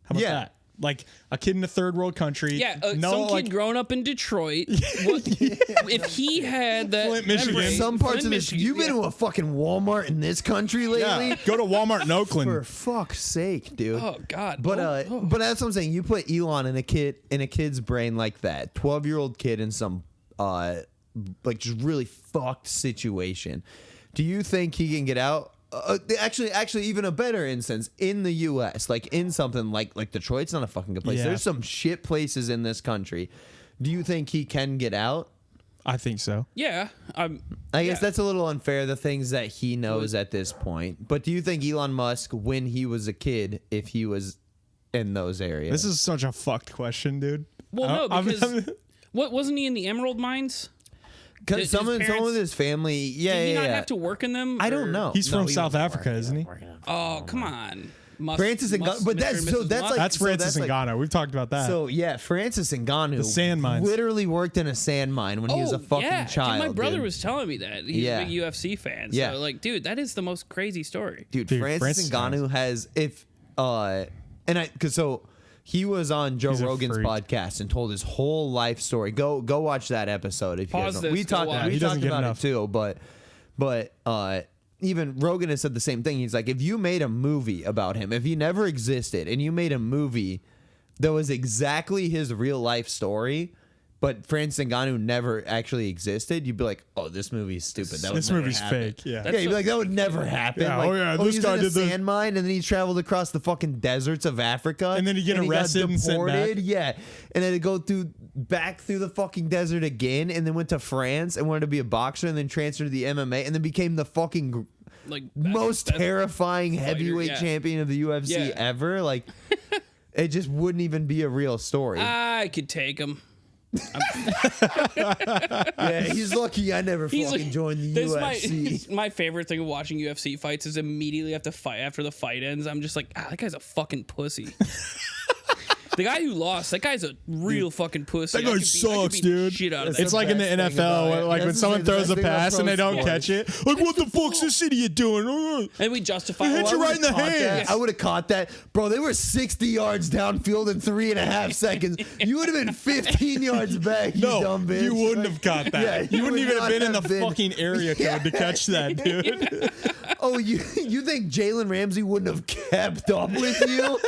How about that? Like a kid in a third world country.
Yeah, some kid growing up in Detroit. If he had that,
Flint, Michigan.
memory-
Some parts
Flint,
of this.
Michigan,
You've been to a fucking Walmart in this country lately?
Yeah, go to Walmart in Oakland.
For fuck's sake, dude.
Oh God.
But but that's what I'm saying. You put Elon in a kid's brain like that, 12-year-old kid in some like just really fucked situation. Do you think he can get out? Actually, even a better instance in the U.S., like in something like Detroit's not a fucking good place.
Yeah.
There's some shit places in this country. Do you think he can get out?
I think so.
Yeah.
I guess that's a little unfair, the things that he knows at this point. But do you think Elon Musk, when he was a kid, if he was in those areas?
This is such a fucked question, dude.
Well, no, because what wasn't he in the emerald mines? His
Some of
parents-
his family,
Did he not have to work in them?
I don't know.
He's
No,
from
he
South
wasn't
Africa,
working.
isn't he?
Oh, come on.
Francis Ngannou, but that's
Mr.
so
and Mrs.
that's
Musk?
like
That's Francis
so that's
Ngannou. We've talked about that.
So yeah, Francis Ngannou,
The sand mines.
literally worked in a sand mine when he was a fucking
yeah.
child.
My brother
dude.
was telling me that. He's
Yeah.
a big UFC fan.
Yeah.
So, like, dude, that is the most crazy story.
Dude,
Dude,
Francis
Francis
Ngannou has he was on Joe
He's a
Rogan's
freak.
podcast and told his whole life story. Go watch that episode if you
Pause
guys
this,
don't. We
go
talked
watch.
we
He doesn't
talked
get
about
enough.
it too, but even Rogan has said the same thing. He's like, if you made a movie about him, if he never existed, and you made a movie that was exactly his real life story, but Francis Ngannou never actually existed, you'd be like, oh, this movie's stupid. That would
This
never
movie's
happen.
fake. Yeah.
Yeah, you'd be like, that would never happen.
Yeah,
like,
oh, yeah, this
he's
guy
in a
did this.
sand mine, and then he traveled across the fucking deserts of Africa.
And then he'd get
got
arrested and sent back.
deported. Yeah, and then he'd go back through the fucking desert again, and then went to France and wanted to be a boxer, and then transferred to the MMA, and then became the fucking
Like
most
that's-
terrifying heavyweight
yeah.
champion of the UFC
Yeah.
ever. Like, it just wouldn't even be a real story.
I could take him.
Yeah, he's lucky I never fucking joined the UFC.
My favorite thing of watching UFC fights is immediately after the fight ends, I'm just like, that guy's a fucking pussy. The guy who lost, that guy's a real fucking pussy.
That guy
I could
sucks,
beat the
dude.
Shit out of that
It's like in the
best thing about it.
NFL, like
That's
when someone
the
throws
best
a
thing about
pass and
pro
they don't
sports.
catch it. Like, what the fuck's this idiot doing?
and we justify
He hit
it.
you right in the hand.
I would have caught that. Bro, they were 60 yards downfield in 3.5 seconds. You would have been 15 yards back, you
No,
dumb bitch.
you wouldn't have caught that.
Yeah,
you wouldn't
would
even have
not
been in the
been.
fucking area code to catch that, dude.
Oh, you think Jalen Ramsey wouldn't have kept up with you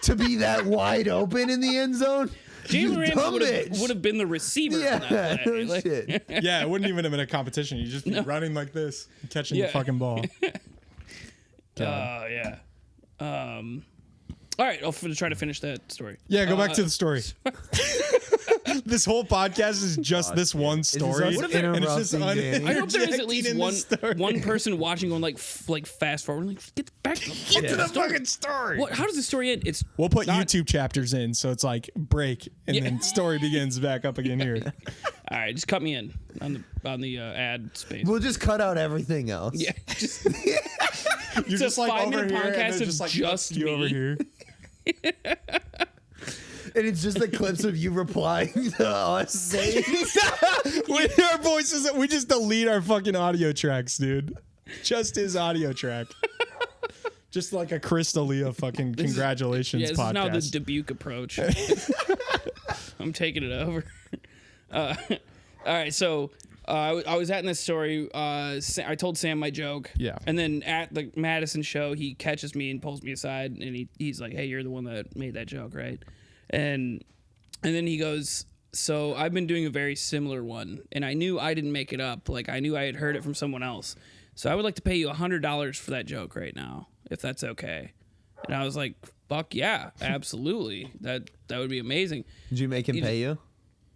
to be that wide open in the end zone?
Jalen
You dumb
Ramsey
bitch.
would have been the receiver.
Yeah,
for that play.
no
Like,
shit.
Yeah, it wouldn't even have been a competition. You'd just be running like this, and catching the
Yeah.
fucking ball.
yeah. All right, I'll try to finish that story.
Yeah, go back to the story. This whole podcast is just this one story.
us
and it's just
interrupting Danny.
I hope there is at
interjecting
least
in the story.
one person watching going like fast forward. Like, get back to the
fucking story.
What? How does the story end? It's
We'll put
not-
YouTube chapters in, so it's like break, and
Yeah.
then story begins back up again here.
All right, just cut me in on the ad space.
We'll just cut out everything else.
Yeah, just
You're just like over
5-minute
here, and
podcast
then
of
just like
just
you over
me.
here.
And it's just the clips of you replying to us saying
Our voices, we just delete our fucking audio tracks, dude. Just his audio track. Just like a Chris D'Elia fucking congratulations
yeah. This
podcast.
is now the Dubuque approach. I'm taking it over. All right, so I was at in this story. I told Sam my joke.
Yeah.
And then at the Madison show, he catches me and pulls me aside, and he's like, "Hey, you're the one that made that joke, right?" And then he goes, "So I've been doing a very similar one, and I knew I didn't make it up. Like, I knew I had heard it from someone else. So I would like to pay you $100 for that joke right now, if that's okay." And I was like, "Fuck yeah, absolutely. That would be amazing."
Did you make him pay you?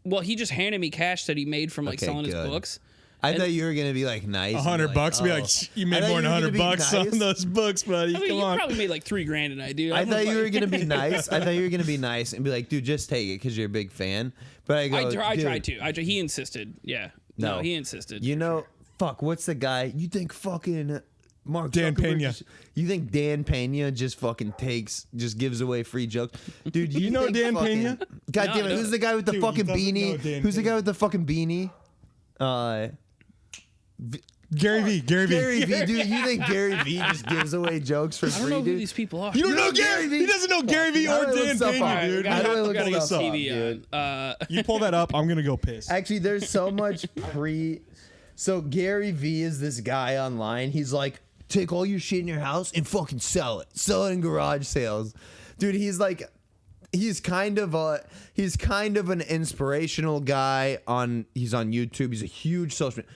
Well, he just handed me cash that he made from like
Okay,
selling his
good.
books.
I thought you were gonna be like nice.
$100 be like, you made more than $100 on those books, buddy.
I mean,
Come
you
on.
probably made like $3,000 a night, dude.
I thought you were gonna be nice. I thought you were gonna be nice and be like, dude, just take it because you're a big fan. But I go,
I tried to. He insisted. Yeah. No, he insisted.
You know, fuck. What's the guy? You think fucking Mark
Dan
Zuckerberg
Pena.
You think Dan Pena just fucking just gives away free jokes, dude? You
know
think
Dan
fucking,
Pena?
God damn it!
No.
Who's the guy with the
Dude,
fucking
he doesn't know
beanie?
Dan
Who's the
Pena.
guy with the fucking beanie?
Gary V.
Gary V, dude. You think Gary V just gives away jokes for
I don't
free,
know who
dude?
these people are.
You don't
You
know
know
Gary
Gary
V.
V?
He doesn't know Gary V
How
or
do I look
Dan
stuff
Pena,
up?
dude.
How do I look
gotta get
this up,
TV
dude?
on.
You pull that up, I'm gonna go piss.
Actually, there's so much So Gary V is this guy online. He's like, take all your shit in your house and fucking sell it. Sell it in garage sales. Dude, he's like, he's kind of an inspirational guy he's on YouTube. He's a huge social media,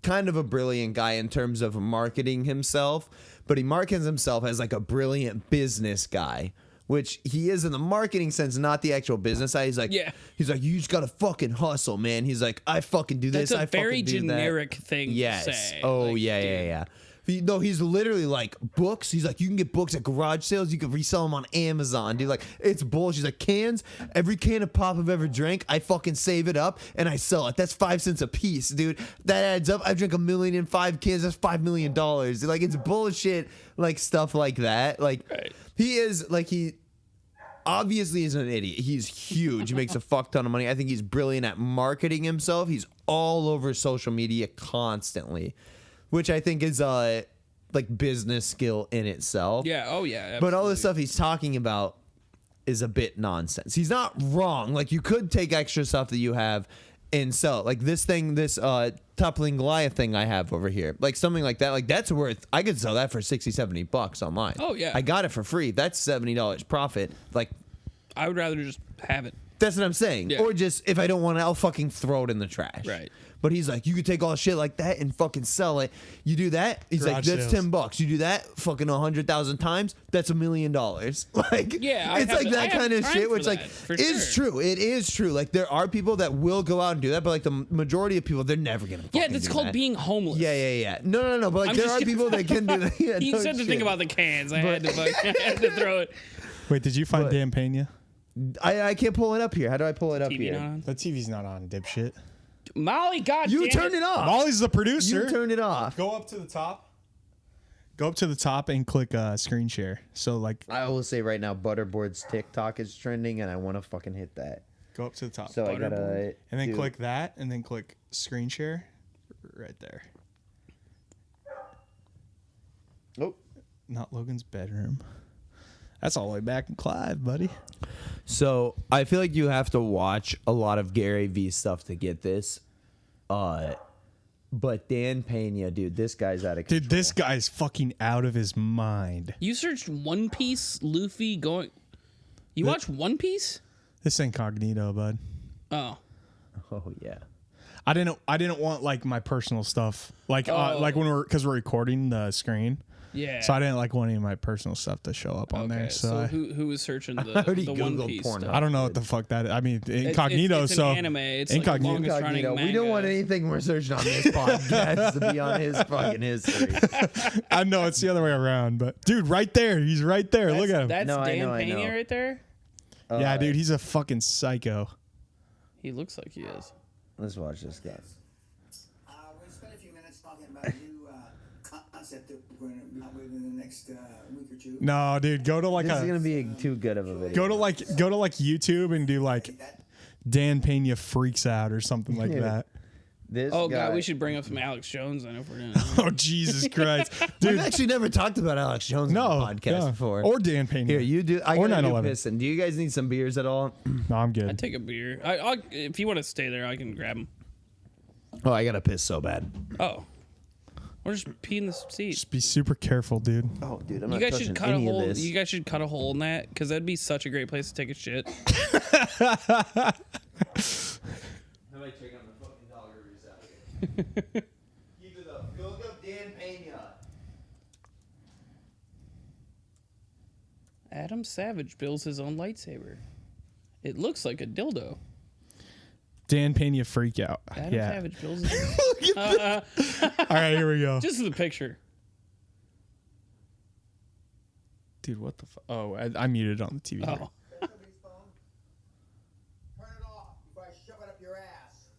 kind of a brilliant guy in terms of marketing himself, but he markets himself as like a brilliant business guy, which he is in the marketing sense, not the actual business side. He's like, he's like, you just gotta fucking hustle, man. He's like, I fucking do this.
That's a
I
very
fucking do
generic
that.
thing
Yes.
to say.
Oh
Like,
yeah,
dude.
yeah. No, he's literally like books. He's like, you can get books at garage sales. You can resell them on Amazon, dude. Like, it's bullshit. He's like, cans. Every can of pop I've ever drank, I fucking save it up and I sell it. That's 5 cents a piece, dude. That adds up. I drink 1 million in 5 cans. That's $5 million. Dude, like, it's bullshit. Like stuff like that. Like, he is like he obviously is an idiot. He's huge. He makes a fuck ton of money. I think he's brilliant at marketing himself. He's all over social media constantly, which I think is like business skill in itself.
Yeah. Oh yeah.
But all the
absolutely.
stuff he's talking about is a bit nonsense. He's not wrong. Like, you could take extra stuff that you have and sell it. Like this toppling Goliath thing I have over here. Like something like that. Like, that's worth, I could sell that for $60-$70 online.
Oh, yeah.
I got it for free. That's $70 profit. Like,
I would rather just have it.
that's what I'm saying.
Yeah.
Or just, if I don't want it, I'll fucking throw it in the trash.
Right.
But he's like, you could take all shit like that and fucking sell it. You do that, he's like,
Garage
that's
sales.
$10. You do that fucking 100,000 times, that's $1 million. Like,
Yeah, I
it's
have
like
the-
that
I have
kind of
time
shit,
for
which like
that, for
is
sure.
true. It is true. Like, there are people that will go out and do that, but like the majority of people, they're never gonna.
Yeah,
fucking
that's
do
called
that.
being homeless.
Yeah. No. But like,
I'm
there
just
are
kidding.
people that can do that. Yeah,
He
no
said to
shit.
think about the cans. I had to throw it.
Wait, did you find
But-
Dan Pena?
I can't pull it up here. How do I pull it up
TV
here?
not on.
The TV's not on, dipshit.
Molly, God
You
damn
turn it off.
Molly's the producer.
You turn it off.
Go up to the top. Go up to the top and click screen share. So like,
I will say right now, Butterboard's TikTok is trending, and I want to fucking hit that.
go up to the top.
So I gotta
and then
do-
click that, and then click screen share, right there.
Oh,
Not Logan's bedroom. That's all the way back in Clive, buddy.
so I feel like you have to watch a lot of Gary V stuff to get this. But Dan Pena, dude, this guy's out of control.
Dude, this guy's fucking out of his mind.
You searched One Piece, Luffy going. You watch One Piece?
This incognito, bud.
Oh.
Oh yeah.
I didn't want like my personal stuff, like
Oh.
like when because we're recording the screen.
Yeah.
So I didn't like want any of my personal stuff to show up on
Okay,
there. So, I,
who was searching the
already
One
Googled
Piece
Pornhub.
stuff?
I don't know what the fuck that is. I mean, incognito.
It's an
so
anime. It's
incognito.
like the longest running
Incognito. We don't want
manga.
anything we're searching on this podcast to be on his fucking history.
I know it's the other way around, but dude, right there, he's right there. Look at him.
That's
No, I
Dan
know, I
Pena
know.
right there.
Yeah, dude, he's a fucking psycho.
He looks like he is.
Let's watch this guy.
We're going to spend a few minutes talking about a new concept that we're going to be out with in the next week or two.
No, dude, go to like
This is gonna be too good of a video.
go to like YouTube and do like Dan Pena freaks out or something like
Yeah.
that.
This
Oh
guy.
god, we should bring up some Alex Jones then if we're doing.
Oh Jesus Christ,
We've
dude!
actually never talked about Alex Jones
No,
on the podcast
yeah.
before.
Or Dan Pena.
Here, you do. I
Or
gotta do
9/11.
pissing. Do you guys need some beers at all?
No, I'm good.
I'd take a beer. I'll, if you want to stay there, I can grab them.
Oh, I gotta piss so bad.
Oh, or just pee in the seat.
Just be super careful, dude.
Oh, dude, I'm
You
not
guys
touching
should cut a
any of
hole.
this.
You guys should cut a hole in that because that'd be such a great place to take a shit.
How do I check on the fucking dog reviews out here? Keep it up. Go look up Dan Pena.
Adam Savage builds his own lightsaber. It looks like a dildo.
Dan Pena freak out.
Adam
Yeah.
Savage Bill's
All right, here we go.
just the picture.
Dude, what the fuck? Oh, I muted it on the TV.
Oh.
Somebody's phone. Turn it off before I shove it up your ass.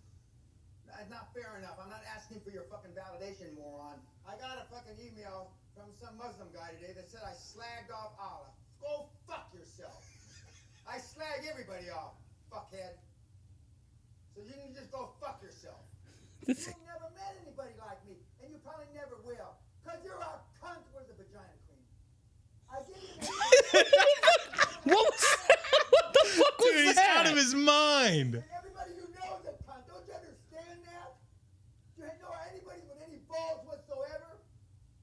That's not fair enough. I'm not asking for your fucking validation, moron. I got a fucking email from some Muslim guy today that said I slagged off Allah. Go fuck yourself. I slag everybody off, fuckhead. So you can just go fuck yourself. You've never met anybody like me, and you probably never will, because you're a cunt with a vagina cream. I give you
What was that? What the fuck was
Dude, he's
that?
out of his mind.
And everybody you know is a cunt. Don't you understand that? Do you know anybody with any balls whatsoever?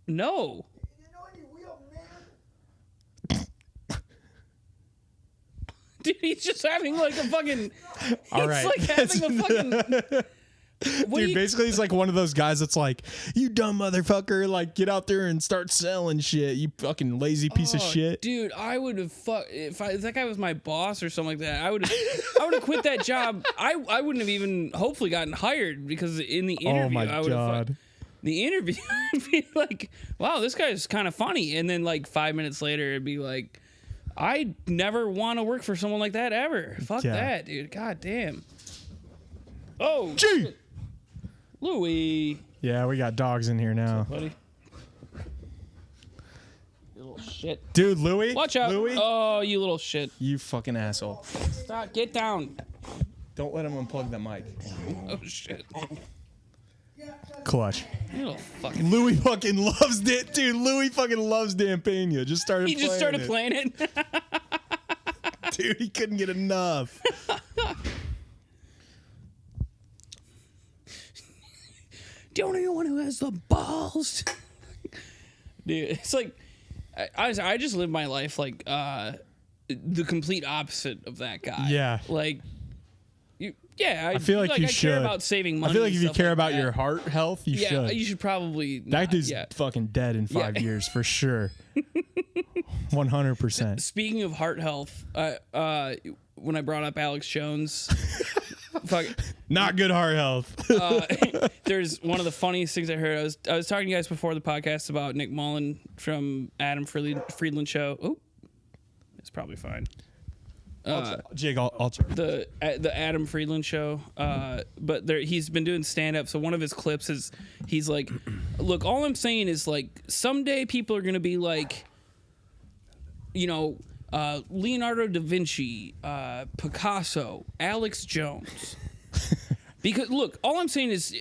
No.
Do you know any real men?
Dude, he's just having like a fucking.
All
He's
right.
like having a fucking. What do
Dude,
you-
basically, he's like one of those guys that's like, you dumb motherfucker, like, get out there and start selling shit, you fucking lazy piece of
Oh,
shit.
dude. I would have if that guy was my boss or something like that. I would have quit that job. I wouldn't have even hopefully gotten hired because in the interview
Oh my
I would have.
God.
The interview would be like, wow, this guy's kind of funny, and then like 5 minutes later it'd be like, I never want to work for someone like that ever. Fuck
Yeah.
that, dude. God damn. Oh,
Gee.
shit. Louis,
Yeah, we got dogs in here now.
buddy. You little shit.
Dude, Louis.
Watch out.
Louis.
Oh, you little shit.
You fucking asshole.
Stop. Get down.
Don't let him unplug that mic.
Oh, shit.
Clutch.
You little fucking.
Louis fucking loves it, dude. Louis fucking loves Dan Pena. Just started
He just started playing it.
Dude, he couldn't get enough.
The only one who has the balls. Dude, it's like I just live my life like the complete opposite of that guy.
Yeah.
Like I
feel like you
I
should.
care about saving money.
I feel like if you
stuff
care
like
about
that.
your heart health, you
yeah,
should.
you should probably
That
not,
dude's
yeah.
fucking dead in 5
Yeah.
years for sure. 100%.
Speaking of heart health, when I brought up Alex Jones, fuck,
Not good heart health.
there's one of the funniest things I heard. I was talking to you guys before the podcast about Nick Mullen from Adam Friedland show. Oh, it's probably fine.
Jake, I'll check.
The Adam Friedland show, but he's been doing stand up. So one of his clips is he's like, "Look, all I'm saying is like someday people are gonna be like, you know, Leonardo da Vinci, Picasso, Alex Jones, because look, all I'm saying is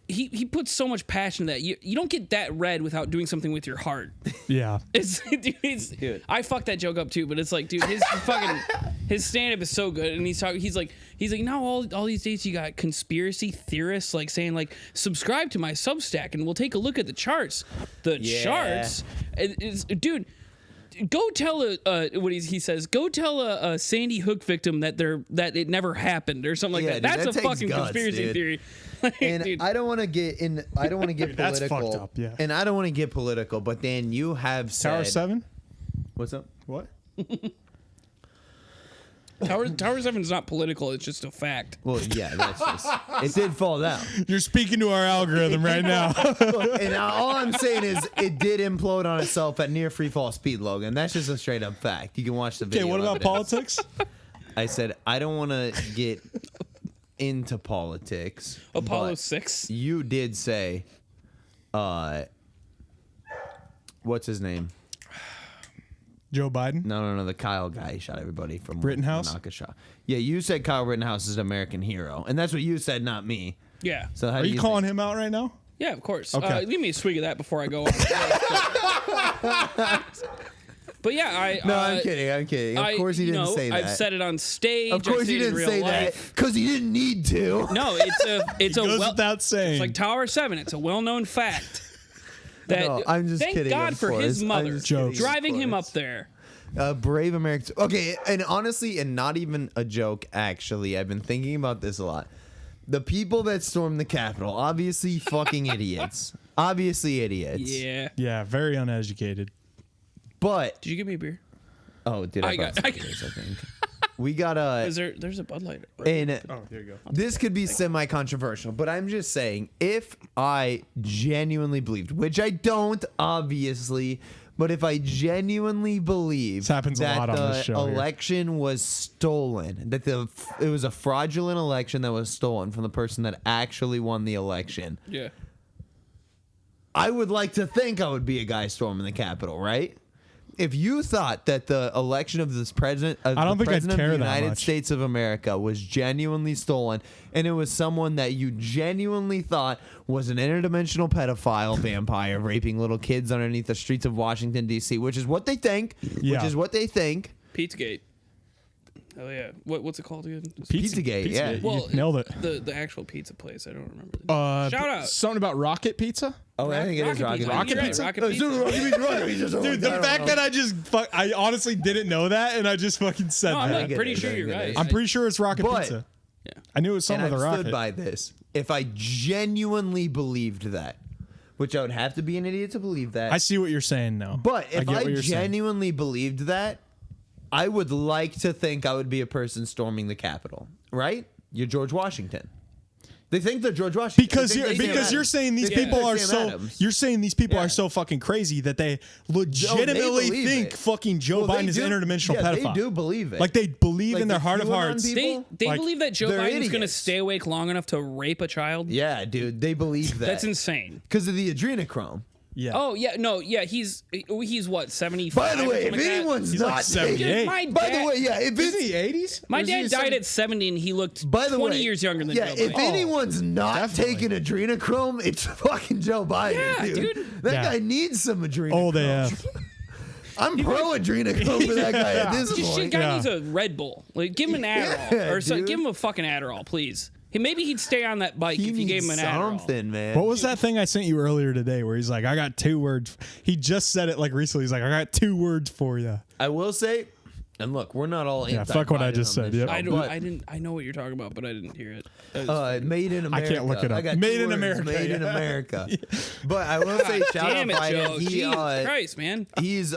he puts so much passion in that you don't get that red without doing something with your heart."
Yeah.
Dude, I fucked that joke up too, but it's like, dude, his stand up is so good, and he's like now all these days you got conspiracy theorists like saying like subscribe to my Substack and we'll take a look at the charts. The charts, dude. Go tell he says. Go tell a Sandy Hook victim that it never happened or something like that.
Dude,
That's
that
a
takes
fucking
guts,
conspiracy
dude.
theory. Like,
And
dude,
I don't want to get
That's
political.
fucked up, yeah.
And I don't want to get political, but Dan, you have said
Tower 7?
What's up?
What?
Tower 7's not political. It's just a fact.
Well, yeah, that's just it did fall down.
You're speaking to our algorithm right now.
And all I'm saying is it did implode on itself at near free fall speed, Logan. That's just a straight up fact. You can watch the
Okay,
video.
what about
evidence.
politics?
I said I don't want to get into politics.
Apollo
but
6.
You did say, what's his name?
Joe Biden?
No, the Kyle guy he shot everybody from
Rittenhouse?
Waukesha. Yeah, you said Kyle Rittenhouse is an American hero, and that's what you said, not me.
Yeah.
So how
Are
do
you calling him out right now?
Yeah, of course.
Okay.
Give me a swig of that before I go on. But yeah,
I'm kidding. Of course he didn't say that.
I've said it on stage.
Of course
I've
he
said it in
didn't
real
say that
life.
because he didn't need to.
No, it's a
Goes
well,
without saying.
it's like Tower 7. It's a well-known fact. That
No, I'm just
thank
kidding,
God
of
for his
course. I'm
mother
just kidding, of
driving him
course.
up there.
Brave Americans. Okay, and honestly, and not even a joke, actually, I've been thinking about this a lot. The people that stormed the Capitol, obviously fucking idiots. Obviously idiots.
Yeah.
Yeah, very uneducated.
But,
Did you give me a beer?
oh, did
I
I
got-
brought
I
some
got-
beers, I think. We got
There's a Bud Light.
and
Oh, here you go.
this could be semi-controversial, but I'm just saying, if I genuinely believed, which I don't, obviously, but if I genuinely believe
This happens a
that
lot on
the
this show here.
election was stolen, that it was a fraudulent election that was stolen from the person that actually won the election,
Yeah.
I would like to think I would be a guy storming the Capitol, right? If you thought that the election of this president,
I don't think I'd
of
care
the
that
United
much.
States of America was genuinely stolen, and it was someone that you genuinely thought was an interdimensional pedophile vampire raping little kids underneath the streets of Washington, D.C., which is what they think,
Yeah.
which is what they think.
Pizzagate. Oh yeah. What's it called again?
Pizzagate, yeah.
You nailed it.
The actual pizza place. I don't remember. Shout out.
Something about Rocket Pizza?
Oh, I think it is
Rocket
Rocket
Pizza.
Pizza.
Rocket Pizza.
Dude, the fact that I honestly didn't know that, and I just fucking said
No, I'm
that.
like pretty sure you're right.
I'm pretty sure it's Rocket
But-
Pizza.
Yeah.
I knew it was
And
something
I've
with a
stood
rocket.
by this. If I genuinely believed that, which I would have to be an idiot to believe that.
I see what you're saying now.
But if
get
I
what you're saying.
genuinely believed that, I would like to think I would be a person storming the Capitol, right? You're George Washington. They think they're George Washington.
Because
They think they're
you're
Sam
saying these
Adams. They think
people
they're
are
Sam
so
Adams.
you're saying these people
Yeah.
are so fucking crazy that they legitimately
believe
think
it.
fucking Joe
Well, they
Biden is an
do-
interdimensional
yeah,
pedophile.
They do believe it.
Like they believe
Like
in their
the
heart of
QAnon
hearts.
people?
They
Like,
believe that Joe
they're
Biden's going to
idiots.
stay awake long enough to rape a child.
Yeah, dude, they believe that.
That's insane.
Because of the adrenochrome.
Yeah.
Oh yeah, no, yeah, he's what 75.
By the way, if
something like that?
anyone's
He's
not
like
taking-
78.
My
By the
dad-
way, yeah, if
Is
it's
he 80s?
My
Or is he
dad
a
died
70?
at 70, and he looked
by the
20
way,
years younger than
yeah,
Joe
if
Biden.
anyone's not
definitely.
taking adrenochrome, it's fucking Joe Biden,
Yeah,
dude.
dude.
That
Yeah.
guy needs some adrenochrome.
Old AF.
I'm pro adrenochrome for that guy at this
Just shit
point.
guy
Yeah.
needs a Red Bull. Like give him an Adderall
Yeah,
or so,
dude.
give him a fucking Adderall, please. Maybe he'd stay on that bike
He
if you gave
needs
him an Adderall.
something, man.
What was that thing I sent you earlier today where he's like, I got 2 words. He just said it like recently. He's like, I got 2 words for you.
I will say, and look, we're not all
Yeah, fuck what I
anti-Biden
just
on
said,
this
yep.
show,
I
but,
didn't. I know what you're talking about, but I didn't hear it.
made in America.
can't look it up.
I got
Made
2
in
words,
America,
Made in
yeah.
America. But I will say, shout
Damn
out
it,
Biden.
Joe.
He,
Jesus Christ, man.
he's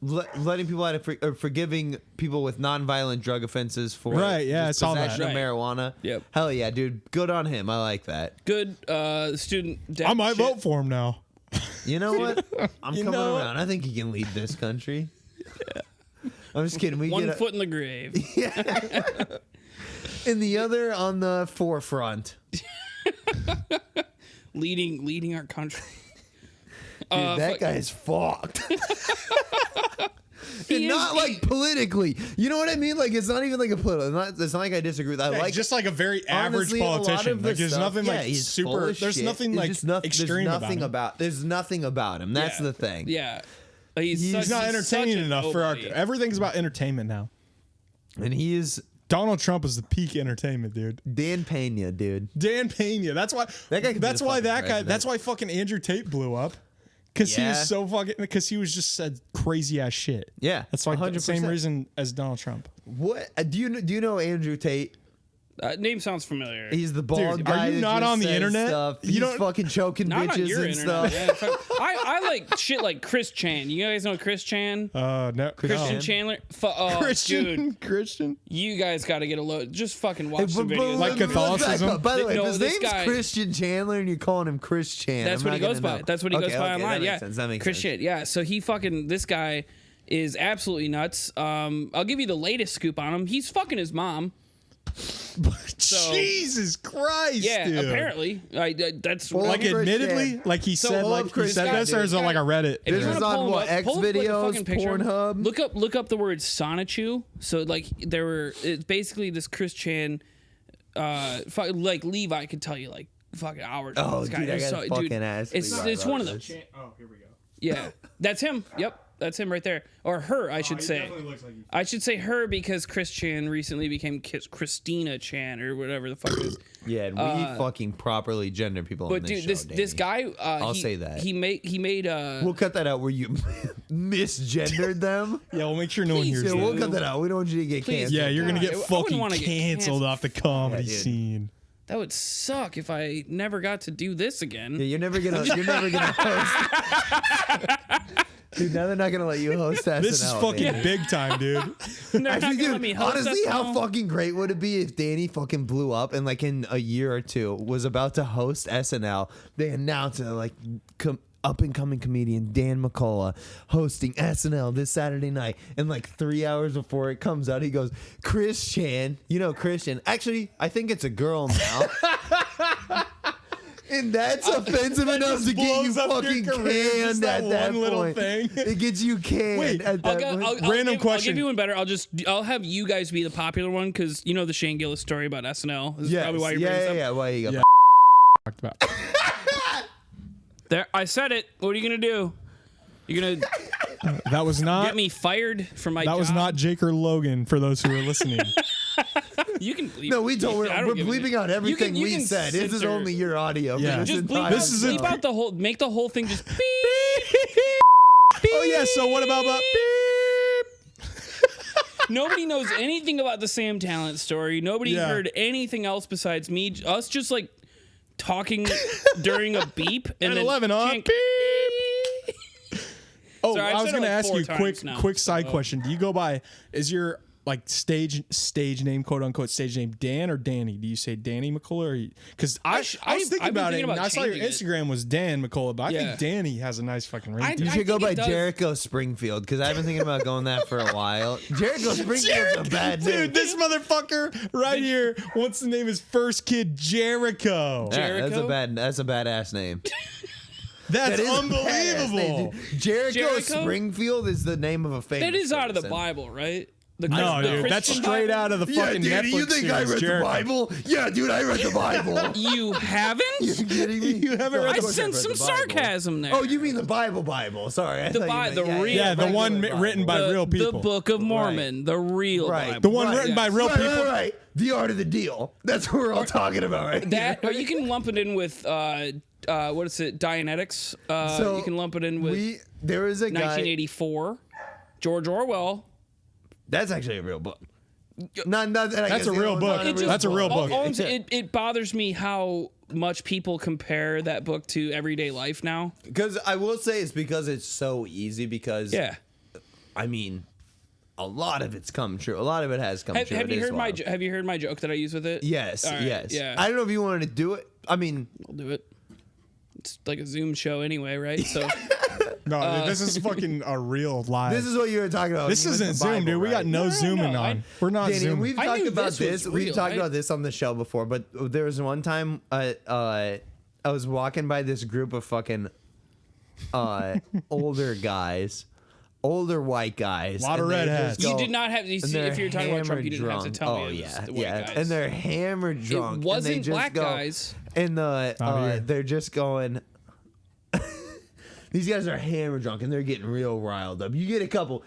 letting people out of forgiving people with nonviolent drug offenses for
Right, yeah,
just
I saw that.
possession of
Right.
marijuana.
Yep.
Hell yeah, dude. Good on him. I like that.
Good student debt
I might
shit.
vote for him now.
You know what? I'm
You
coming
know what?
around. I think he can lead this country. I'm just kidding. We
One
get
foot in the grave.
and the other on the forefront.
leading our country.
Dude, that
fuck-
guy's fucked.
He
And
is-
not like politically. You know what I mean? Like it's not even like a political. It's not like I disagree with. I like
just like a very average
honestly, a lot
politician.
of the
Like there's
stuff-
nothing
yeah,
like
he's full
super.
of
There's
shit.
nothing
There's
like
just nothing,
extreme
there's nothing
about him.
There's nothing about him. That's
Yeah.
the thing.
Yeah.
He's not
such
entertaining
a
enough for our.
nobody.
Everything's about entertainment now.
And he is
Donald Trump is the peak entertainment, dude.
Dan Pena, dude.
Dan Pena. That's why.
That guy could be
That's
the
why
fucking
that guy.
president.
That's why fucking Andrew Tate blew up. Because he
Yeah.
was so fucking. Because he was just said crazy ass shit.
Yeah,
That's why. The same
100%.
reason as Donald Trump.
What do you know Andrew Tate?
Name sounds familiar.
He's the bald
Dude,
guy.
are you
that
not
just
on the
says
internet?
Stuff.
You
He's
don't-
fucking choking
Not on
bitches
your
and
internet.
stuff.
Man. I like shit like Chris Chan. You guys know Chris Chan?
No.
Christian
no.
Chandler? Oh,
Christian.
dude.
Christian.
You guys got to get a load. Just fucking watch
Hey,
some
but-
videos.
Like
let's back
Catholicism?
up. By the way,
No,
if his
this
name's
guy-
Christian Chandler and you're calling him Chris Chan,
That's
I'm
what he
not
goes
gonna
by.
know.
That's what he goes by
okay,
online.
That
Yeah.
makes sense. That makes
Chris
sense.
shit. Yeah. So this guy is absolutely nuts. I'll give you the latest scoop on him. He's fucking his mom. So-
Jesus Christ.
Yeah,
dude.
apparently. That's
Well,
Like
Chris
admittedly,
Chan.
like he
So,
said,
well,
like he
Chris
said
Chan,
this, or is it
dude.
like a Reddit?
If you
This
wanna
is on
pull him
what,
up,
X
pull up, like, a
videos,
fucking picture.
Pornhub?
Look up the word Sonichu. So like it's basically this Chris Chan, like Levi could tell you like fucking hours. about
Oh,
this guy.
dude, I
It's
gotta
so-
fucking ask
It's
Levi
it's
about
one of
this.
those.
Oh, here we go.
Yeah, that's him. Yep, that's him right there, or her, I should say.
Looks like
I should say her because Chris Chan recently became Christina Chan or whatever the fuck it is.
Yeah, and we fucking properly gender people on
But
this
dude,
show,
this
Danny.
guy,
I'll
he,
say that.
he made
We'll cut that out where you misgendered them.
Yeah, we'll make sure no one
Please,
hears
Yeah,
it.
we'll cut that out. We don't want you to get
Please.
canceled.
Yeah, you're gonna get
I wouldn't
fucking
wanna get
canceled off the comedy
Yeah, dude.
scene.
That would suck if I never got to do this again.
Yeah, you're never gonna host. Dude, now they're not gonna let you host SNL.
This is fucking
Danny.
big time, dude.
They're not
Actually,
gonna let
dude,
me host
honestly, how
SNL.
fucking great would it be if Danny fucking blew up and like in a year or two was about to host SNL? They announced it like up and coming comedian Dan McCullough hosting SNL this Saturday night, and like 3 hours before it comes out, he goes, Christian, you know Christian. Actually, I think it's a girl now. And that's offensive enough to get you
blows up your
fucking
career, just
canned
that
at that
one little
point.
thing.
It gets you canned
Wait,
at that point.
Random
I'll
question.
give you one better. I'll have you guys be the popular one because you know the Shane Gillis story about SNL. This is
Yes.
probably why you're bringing this up.
Yeah. Why you got
Yeah. Talked about.
There, I said it. What are you gonna do? You're gonna
That was not.
get me fired from my job?
That was not Jake or Logan. For those who are listening.
You can bleep.
No, we don't. We're
I don't give a
bleeping
shit.
out everything
you
we
can
said. This is
censor-
only your audio.
Yeah.
For this
Just bleep,
entire
out,
This is a-
bleep out the whole. Make the whole thing just beep.
Oh yeah. So what about beep?
Nobody knows anything about the Sam Tallent story. Nobody
Yeah.
heard anything else besides me. Us just like talking during a beep and then
11 on
chink.
Oh,
Sorry, I've
I was
said it
going to
like
ask
4
you
times now,
quick side
so-
question. Do you go by, is your like stage name, quote unquote stage name, Dan or Danny? Do you say Danny McCullough? Because I was thinking
I've been
about it,
thinking
and
about
I saw your
changing it.
Instagram was Dan McCullough, but I
Yeah.
think Danny has a nice fucking ring. to
You
it.
should go
think
by
it does.
Jericho Springfield because I've been thinking about going that for a while. Jericho Springfield's a bad name.
Dude, this motherfucker right here wants to name his first kid Jericho.
Yeah,
Jericho?
that's a badass name.
That's
That is a badass
unbelievable.
name, dude. Jericho
Jericho?
Springfield is the name of a famous
That is out of the
person.
Bible, right? The
No,
the
dude, that's
Christian
straight
Bible?
out of the
Yeah,
fucking
Danny,
Netflix
you think I
series,
read
Jericho.
the Bible? Yeah, dude, I read the Bible.
You haven't?
You kidding me?
You haven't
No,
read
I
of course
sensed
read
some
the Bible.
sarcasm there.
Oh, you mean the Bible? Sorry. I
The
thought you
Bi-
meant-
the real-
Yeah, the one
regular
written by
the,
real people.
The Book of Mormon, the real
Right.
Bible.
The one
Right,
written by
yes.
real
Right,
people.
right. The art of the deal. That's what we're all talking about, right?
That, or you can lump it in with what is it? Dianetics.
So
you can lump it in with
there was a guy.
1984. George Orwell.
That's actually a real book. Not that I
That's
guess
a
the
real
other one's
book.
not
That's a real
All-
book.
all I'm saying, it bothers me how much people compare that book to everyday life now.
Because I will say it's because it's so easy. Because
Yeah.
I mean, a lot of it's come true. A lot of it has come true.
Have
It
you
is
heard my
wild.
Have you heard my joke that I use with it?
Yes,
All right,
yes.
Yeah.
I don't know if you wanted to do it. I mean,
I'll do it. It's like a Zoom show anyway, right? So
No, dude, this is fucking a real live.
this is what you were talking about.
This
You went
isn't
to
Zoom,
Bible,
dude. We got
right?
no,
No,
zooming
no,
on. We're not
Danny,
zooming.
we've
I
talked
knew
about
this was
this. We've
real.
talked about this on the show before, but there was one time I was walking by this group of fucking older guys, older white guys.
Lot of
and they
red
just
hats.
you
go-
did not have. You
and
see,
they're
if you're talking about Trump,
hammered
you didn't have to
drunk.
tell
Oh
me. It
yeah,
was the white
yeah.
guys.
And they're hammered drunk. and they
wasn't
just
black
go,
guys.
And
Not here.
they're just going. These guys are hammered drunk and they're getting real riled up. You get a couple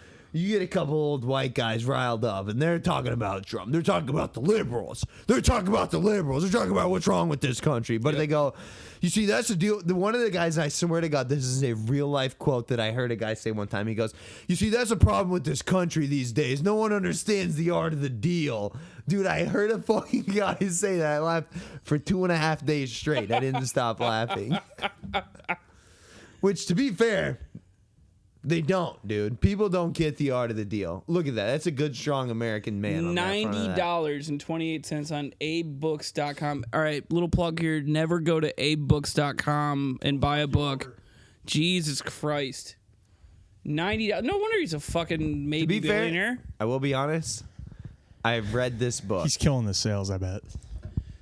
old white guys riled up and they're talking about Trump. They're talking about the liberals. They're talking about what's wrong with this country. But they go, you see, that's the deal. One of the guys, I swear to God, this is a real life quote that I heard a guy say one time. He goes, you see, that's a problem with this country these days. No one understands the art of the deal. Dude, I heard a fucking guy say that. I laughed for 2.5 days straight. I didn't stop laughing. Which, to be fair, they don't, dude. People don't get the art of the deal. Look at that. That's a good, strong American man. On that front of that.
$90.28 on abebooks.com. All right, little plug here. Never go to abebooks.com and buy a book. Jesus Christ. $90. No wonder he's a fucking maybe
To be fair,
billionaire.
I will be honest. I've read this book.
He's killing the sales, I bet.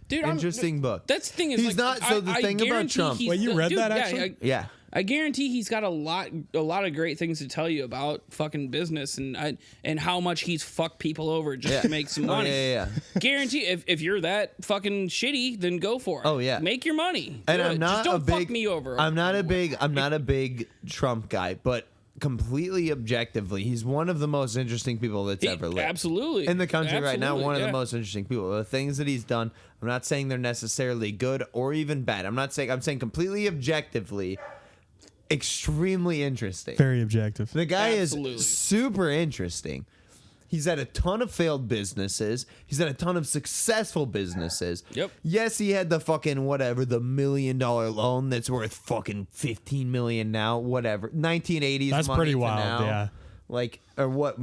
Dude,
Interesting book.
That's the thing is,
He's
like,
not- so the
I
thing about
guarantee
Trump-
he's
Wait, you
the-
read
dude,
that,
yeah,
actually?
Yeah.
I guarantee he's got a lot of great things to tell you about fucking business and how much he's fucked people over just to make some
Oh,
money.
yeah.
Guarantee if you're that fucking shitty, then go for it.
Oh, yeah.
Make your money.
And
Do
I'm
it.
not
just don't
a big.
fuck me over.
I'm not a big Trump guy, but completely objectively, he's one of the most interesting people that's ever lived.
Absolutely.
In the country right now,
Absolutely,
one of
yeah.
the most interesting people. The things that he's done, I'm not saying they're necessarily good or even bad. I'm saying completely objectively, extremely interesting.
Very objective.
The guy
Absolutely.
is super interesting. He's had a ton of failed businesses. He's had a ton of successful businesses.
Yep.
Yes, he had the fucking whatever, the $1 million loan that's worth fucking $15 million now, whatever. 1980s.
That's
money
pretty
to
wild,
now.
yeah.
Like, or what?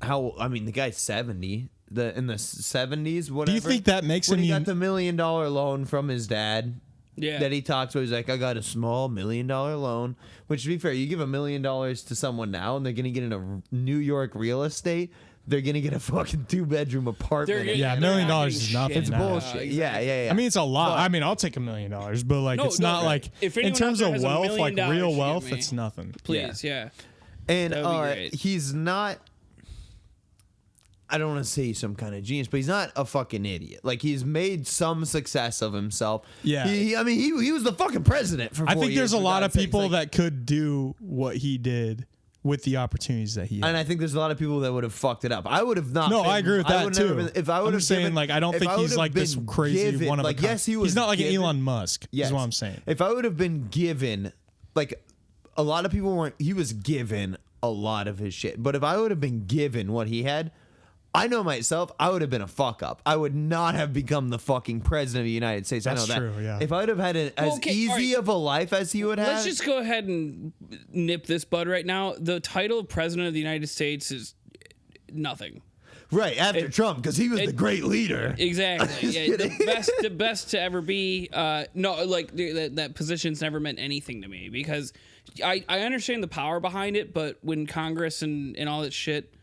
How? I mean, the guy's 70. In the 70s, whatever.
Do you think that makes
when
him?
he got the $1 million loan from his dad?
Yeah.
That he talks about. He's like, I got a small $1 million loan. Which, to be fair, you give $1 million to someone now, and they're gonna get into New York real estate. They're gonna get a fucking 2-bedroom apartment.
Yeah, $1 million is nothing.
It's
now.
bullshit. Yeah.
I mean, it's a lot.
But-
I mean, I'll take $1 million, but like,
No,
it's
no,
not like
if
in
anyone
terms
out
of
there has $1
wealth, like
million,
real
shoot
wealth,
me.
it's nothing.
Please, yeah.
And
That would be great.
he's not. I don't want to say some kind of genius, but he's not a fucking idiot. Like, he's made some success of himself.
Yeah.
He was the fucking president for 4
I think
years,
there's a
for
lot of
God's sakes.
people
Like,
that could do what he did with the opportunities that he had.
and I think there's a lot of people that would have fucked it up. I would have not.
No,
been,
I agree with
I
that
would
too.
never been- if I would
I'm
have
just saying,
given,
like, I don't
if
think
would
he's
have
like this
been
crazy
given,
one of a
like,
kind.
yes, he was.
He's not like
given,
an Elon Musk.
Yes.
Is what I'm saying.
If I would have been given, like, a lot of people weren't. He was given a lot of his shit, but if I would have been given what he had, I know myself, I would have been a fuck up. I would not have become the fucking president of the United States.
That's
I know that.
true, yeah.
If I would have had as
Okay,
easy
all right.
of a life as he would have,
Let's just go ahead and nip this bud right now. The title of president of the United States is nothing.
right after Trump, because he was the great leader.
Exactly. Yeah,
kidding.
the best to ever be. No, like that position's never meant anything to me because I understand the power behind it, but when Congress and all that shit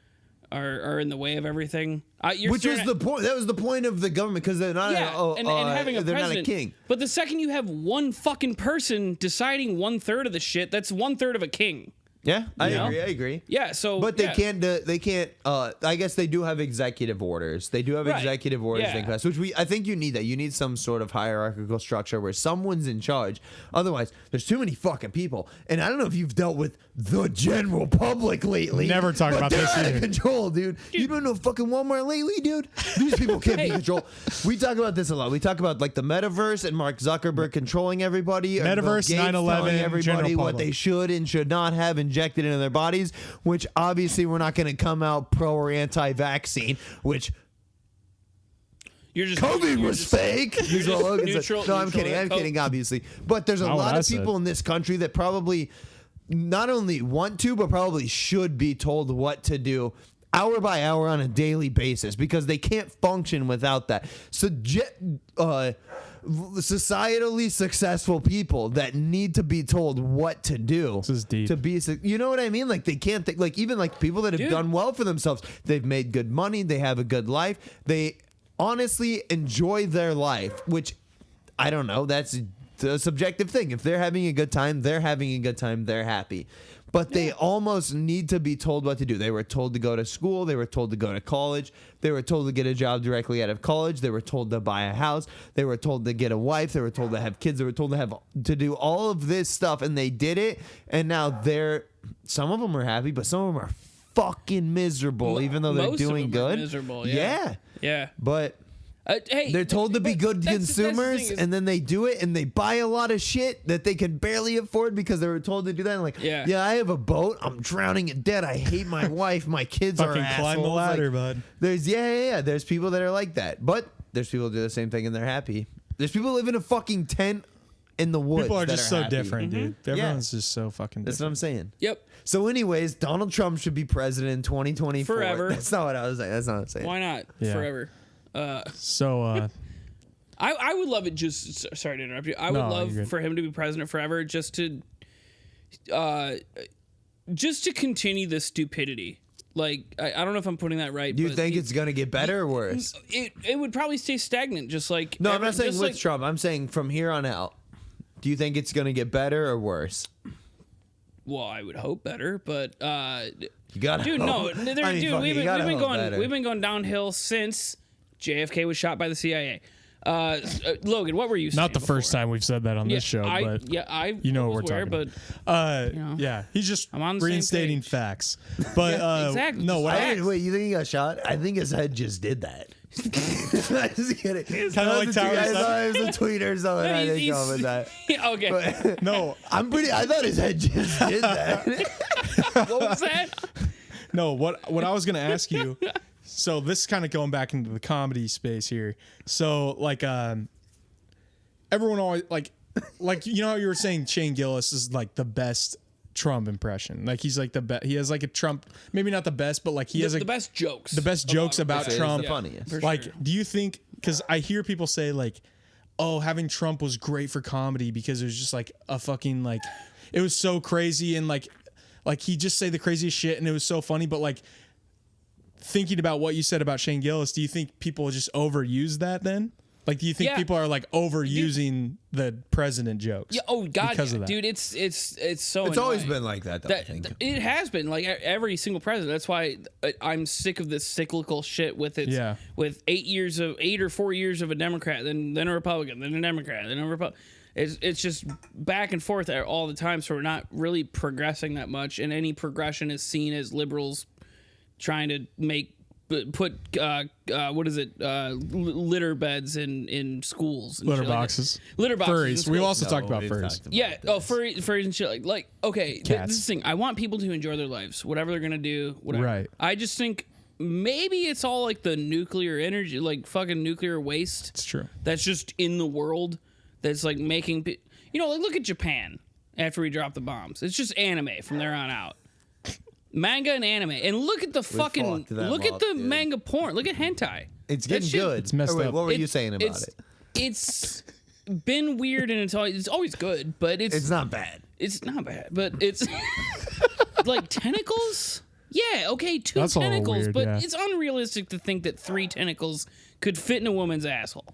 are in the way of everything,
Which was the point. That was the point of the government, because they're not.
and having a
they're
president.
not a king.
But the second you have one fucking person deciding 1/3 of the shit, that's 1/3 of a king.
Yeah, I
know?
agree.
Yeah. So,
But they
yeah.
can't. They can't. I guess they do have executive orders. They do have
Right.
executive orders
Yeah.
in class, which I think you need that. You need some sort of hierarchical structure where someone's in charge. Otherwise, there's too many fucking people. And I don't know if you've dealt with the general public lately.
Never talk
but
about
they're
this
out
either.
of control, dude. You don't know fucking Walmart lately, dude. These people can't be in control. We talk about this a lot. We talk about like the metaverse and Mark Zuckerberg controlling everybody. or Bill
Metaverse,
Gates
9/11,
telling everybody
general
what
public.
they should and should not have injected into their bodies, which obviously we're not going to come out pro or anti-vaccine, which
You're just
COVID
you're
was
just-
fake. Is what Logan said.
neutral-
No, I'm
neutral
kidding. I'm
co-
kidding, obviously. But there's a
Not what
lot
I
of people
said.
in this country that probably not only want to, but probably should be told what to do hour by hour on a daily basis, because they can't function without that. So, societally successful people that need to be told what to do
This is deep.
to be, you know what I mean? Like, they can't think, like, even like people that have
Dude.
done well for themselves, they've made good money, they have a good life, they honestly enjoy their life, which I don't know, that's a subjective thing. If they're having a good time, they're having a good time, they're happy. But they almost need to be told what to do. They were told to go to school. They were told to go to college. They were told to get a job directly out of college. They were told to buy a house. They were told to get a wife. They were told to have kids. They were told to do all of this stuff, and they did it. And now some of them are happy, but some of them are fucking miserable, even though they're
Most of
doing
them are
good.
miserable, yeah. Yeah.
But
Hey,
they're told to be
but
good
that's the
consumers,
thing is-
and then they do it, and they buy a lot of shit that they can barely afford because they were told to do that. And like,
Yeah.
I have a boat. I'm drowning in debt. I hate my wife. My kids are
Fucking
assholes.
climb the ladder,
Like,
bud.
There's There's people that are like that, but there's people who do the same thing and they're happy. There's people who live in a fucking tent in the woods.
People are
that
just so
happy.
different, dude. Everyone's just so fucking
That's what
different.
I'm saying.
Yep.
So, anyways, Donald Trump should be president in 2024.
Forever.
That's not what I was saying. That's not what I'm saying.
Why not?
Yeah.
Forever.
So,
I would love it. Sorry to interrupt you. I would
No,
love
you're good.
for him to be president forever, just to continue the stupidity. Like I don't know if I'm putting that right.
Do you
but
think it's going to get better or worse?
It would probably stay stagnant, just like
No, I'm not saying
just
with
like-
Trump. I'm saying from here on out. Do you think it's going to get better or worse?
Well, I would hope better, but
You got to
dude, no, dude, we've been going downhill since JFK was shot by the CIA. Logan, what were you saying?
not the first
before?
time we've said that on this show, but you know what we're
was aware,
talking
but
about.
know.
Yeah, he's just
I'm on the same
reinstating
page.
facts. But
exactly.
no, what I,
Wait, you think he got shot? I think his head just did that. Just kidding.
Kinda like Tower
I
Side.
thought it was a tweet or something. I didn't
He's-
go with that.
Okay,
no,
I thought his head just did that.
what was that?
No, what I was gonna ask you. So this is kind of going back into the comedy space here. So like, everyone always like you know how you were saying Shane Gillis is like the best Trump impression. Like he's like the best. He has like a Trump, maybe not the best, but like he has like
the best jokes.
The best jokes about Trump.
The funniest.
For
Like,
sure.
do you think? Because I hear people say like, oh, having Trump was great for comedy because it was just like a fucking like, it was so crazy and like he just say the craziest shit and it was so funny. But like thinking about what you said about Shane Gillis, do you think people just overuse that then? Like, do you think people are like overusing the president jokes?
Yeah. Oh God,
because of that?
dude. It's so.
It's always
annoying.
been like that, though, I think.
It has been like every single president. That's why I'm sick of this cyclical shit with it.
Yeah.
With 8 or 4 years of a Democrat, then a Republican, then a Democrat, then a Republican. It's just back and forth all the time. So we're not really progressing that much, and any progression is seen as liberals trying to put what is it, litter beds in schools, and
Litter
shit like
boxes.
that. Litter boxes.
Furries.
in
We
schools.
also talked about furries.
Yeah. Oh, furries and shit. Like okay.
Cats.
This is the thing. I want people to enjoy their lives, whatever they're gonna do. Whatever.
Right.
I just think maybe it's all like the nuclear energy, like fucking nuclear waste.
It's true.
That's just in the world. That's like making. Like look at Japan after we drop the bombs. It's just anime from there on out. Manga and anime, and look at the fucking
fucked them
look at
up,
the
dude.
manga porn. Look at hentai.
It's
That
getting
shit-
good.
It's messed
Wait,
up.
what were you saying about it?
It's been weird, and it's always good, but
It's not bad.
it's not bad, but it's like tentacles. Yeah, okay, 2
That's a little
tentacles,
weird,
but
yeah.
it's unrealistic to think that 3 tentacles could fit in a woman's asshole.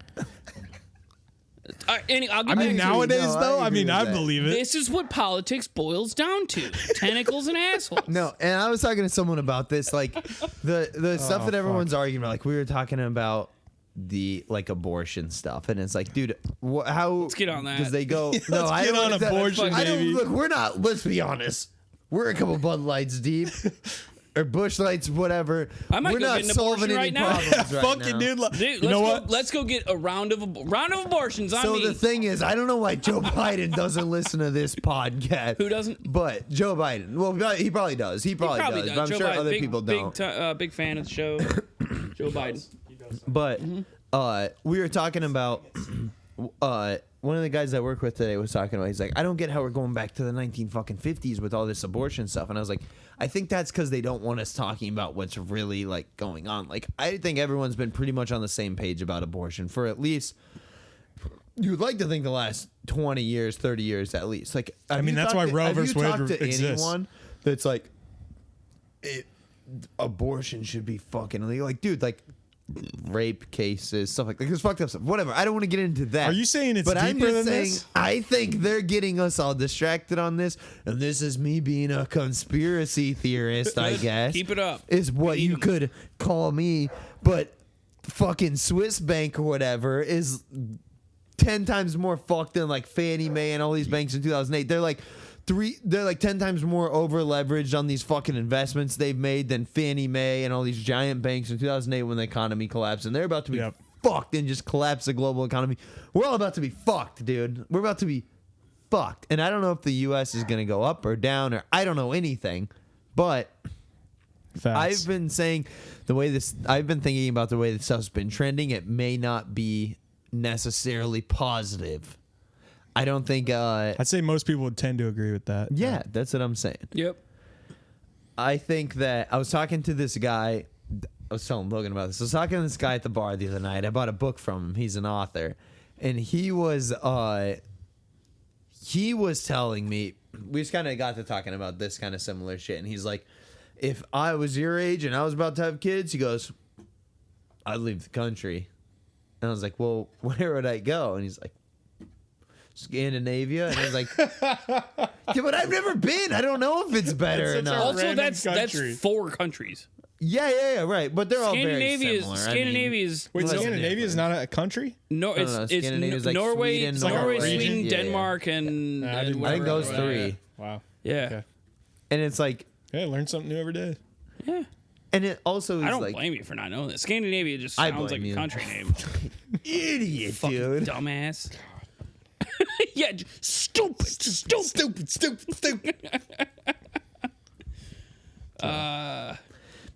I'll get
I
back
mean,
to
nowadays
no, I
though, I
agree
mean,
with
I
that.
believe it.
this is what politics boils down to: tentacles and assholes.
No, and I was talking to someone about this, like the stuff that everyone's arguing about. Like we were talking about the like abortion stuff, and it's like, dude, how? Let's
get on that.
Because they go, no,
Let's
I
get
don't
on
that-
abortion,
I don't
baby.
look. We're not. Let's be honest. We're a couple Bud Lights deep. Or Bush Lights, whatever.
I might
We're
go
not
get an
solving
abortion
any
right now.
problems right
Fuck
now.
it, dude.
Dude,
You know
let's
what?
Let's go get a round of abortions on
So
me.
the thing is, I don't know why Joe Biden doesn't listen to this podcast.
Who doesn't?
But Joe Biden. Well, he probably does. He probably does. But I'm
Joe
sure
Biden,
other
big,
people don't.
Big fan of the show. Joe Biden.
But we were talking about one of the guys I work with today was talking about. He's like, I don't get how we're going back to the 1950s with all this abortion stuff. And I was like, I think that's because they don't want us talking about what's really like going on. Like, I think everyone's been pretty much on the same page about abortion for at least. You'd like to think the last 20 years, 30 years at least. Like,
I mean, that's why Roe versus Wade
Have you talked to
exists.
anyone that's like, abortion should be fucking illegal? Like, dude, like rape cases, stuff like that. There's fucked up stuff. Whatever. I don't want to get into that.
Are you saying it's
But I'm
deeper
just
than
saying,
this?
I think they're getting us all distracted on this, and this is me being a conspiracy theorist, I guess.
Keep it up.
Is what you could call me. But fucking Swiss Bank or whatever is 10 times more fucked than like Fannie Mae and all these banks in 2008. They're like 10 times more over leveraged on these fucking investments they've made than Fannie Mae and all these giant banks in 2008 when the economy collapsed, and they're about to be
Yep.
fucked and just collapse the global economy. We're all about to be fucked, dude. We're about to be fucked. And I don't know if the US is going to go up or down, or I don't know anything, but
Facts.
I've been saying I've been thinking about the way this stuff's been trending. It may not be necessarily positive. I don't think
I'd say most people would tend to agree with that.
yeah, that's what I'm saying.
Yep.
I think that I was talking to this guy. I was telling Logan about this. I was talking to this guy at the bar the other night. I bought a book from him. He's an author, and he was telling me, we just kind of got to talking about this kind of similar shit, and he's like, if I was your age and I was about to have kids, he goes, I'd leave the country. And I was like, well, where would I go? And he's like, Scandinavia. And I was like, yeah, but I've never been. I don't know if it's better or
It's such a
not.
Also,
random
that's
country.
4 countries.
Yeah, right. But they're all very
Scandinavia
similar.
is
I mean,
Wait,
What's
Scandinavia is not a country?
no, it's
no,
it's
Scandinavia's like
Norway,
Sweden,
Norway,
Norway.
Sweden,
Yeah.
Denmark, and,
I
and
didn't know
I think
whatever.
those
Yeah,
three.
Wow.
Yeah,
Okay.
And it's like,
Hey, learn something new every day.
yeah.
and it also is
I don't
like,
blame you for not knowing that. Scandinavia just
I
sounds like
blame
a
you.
country name.
idiot,
Fucking
dude.
dumbass. Yeah, stupid.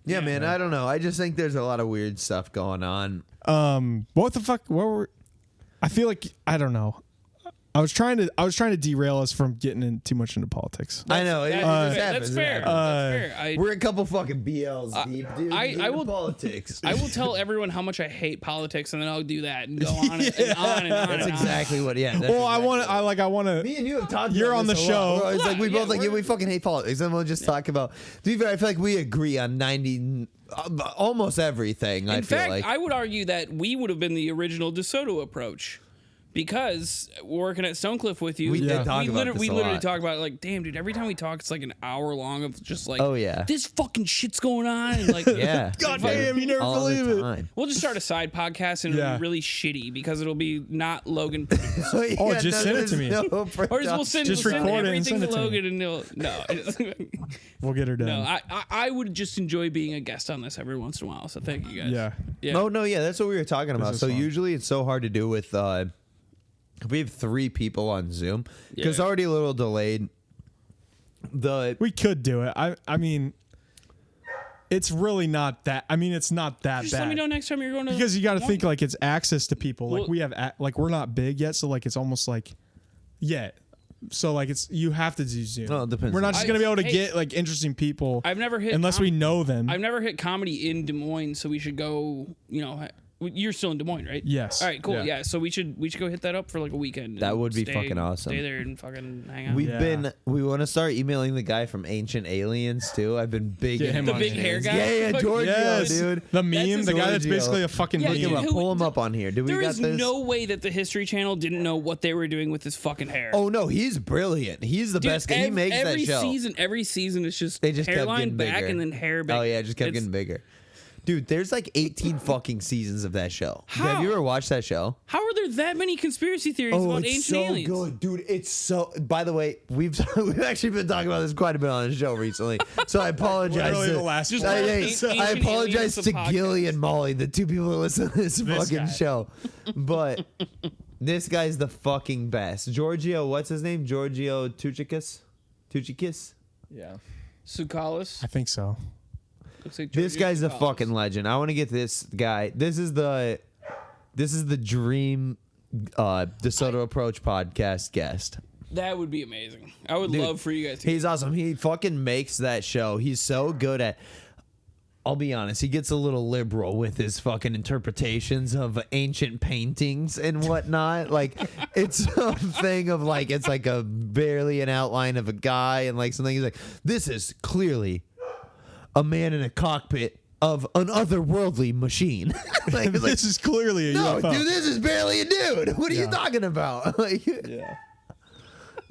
Yeah, man. I don't know. I just think there's a lot of weird stuff going on.
What the fuck? I feel like I don't know. I was trying to derail us from getting in too much into politics.
I know.
That's fair. That's fair.
We're a couple fucking BLs deep, dude.
I will
politics.
I will tell everyone how much I hate politics, and then I'll do that and go on and on and on.
That's
and
exactly
on.
what. Yeah.
Well, I want to.
Me and you have talked.
You're
about
on the
this a
show.
lot. It's like we
Yeah,
both like we fucking hate politics, and we'll just talk about. To be fair, I feel like we agree on 90, almost everything.
In fact,
like
I would argue that we would have been the original DeSoto approach. Because working at Stonecliff with you,
We did talk about this
we
a
literally
lot.
talk about it, like, damn, dude, every time we talk, it's like an hour long of just like,
Oh, yeah.
this fucking shit's going on. And like,
yeah.
God damn, you never
all
believe
the
it.
time.
we'll just start a side podcast and it'll be really shitty because it'll be not Logan.
Oh, just send it to me.
Or we'll send,
Just
we'll send
record it and
everything
send
to
it to me.
Logan and he'll, no.
We'll get her done.
No, I would just enjoy being a guest on this every once in a while. So thank you guys.
Yeah.
Oh no, yeah, that's what we were talking about.
is
So
fun.
usually it's so hard to do with. We have 3 people on Zoom because
Yeah.
already a little delayed.
We could do it. I mean, it's really not that. I mean, it's not that
Just
bad.
let me know next time you're going to.
Because you got to think
one.
like it's access to people. Like
Well-
we have, we're not big yet, so like it's almost like, So like you have to do Zoom.
Well, it depends.
We're not just gonna be able to
Hey,
get like interesting people.
I've never hit
unless we know them.
I've never hit comedy in Des Moines, so we should go. You know, you're still in Des Moines, right?
Yes.
All right, cool.
Yeah.
Yeah, so we should go hit that up for like a weekend.
That
and
would be fucking awesome.
Stay there and fucking hang out.
We want to start emailing the guy from Ancient Aliens too. I've been big.
Get him
the
on
big
here.
hair guy.
Yeah, Giorgio,
Yes,
dude.
the meme,
his
the guy that's
Giorgio.
basically a fucking
Yeah,
Look
meme.
him up.
Who-
Pull him up on here. Do we
There
got
is
this?
no way that the History Channel didn't know what they were doing with his fucking hair.
Oh no, he's brilliant. He's the
Dude,
best guy. He makes
every
that show.
Every season, it's just
They just kept
hairline
getting
back
bigger.
and then hair back.
Oh yeah, it just kept getting bigger. Dude, there's like 18 fucking seasons of that show.
How?
Have you ever watched that show?
How are there that many conspiracy theories about
it's
ancient
so
aliens?
good, dude. It's so. By the way, we've actually been talking about this quite a bit on the show recently. So I apologize.
Literally
to-
the last
Just
one.
like
I
Ancient
apologize
Aliens,
to
the podcast.
Gilly and Molly, the 2 people who listen to this fucking
guy.
show. But this guy's the fucking best. Giorgio, what's his name? Giorgio Tuchikis?
Yeah,
Sukalis.
I think so.
Looks like
This
Georgios
guy's a
Sukalis.
fucking legend. I want to get this guy. This is the dream DeSoto Approach podcast guest.
That would be amazing. I would
Dude,
love for you guys to.
He's awesome. He fucking makes that show. He's so good at. I'll be honest. He gets a little liberal with his fucking interpretations of ancient paintings and whatnot. Like it's a thing of like it's like a barely an outline of a guy and like something. He's like, this is clearly a man in a cockpit of an otherworldly machine. Like, it's like,
This is clearly a
no,
UFO.
dude, this is barely a dude. What are you
Yeah.
talking about? Like,
Yeah.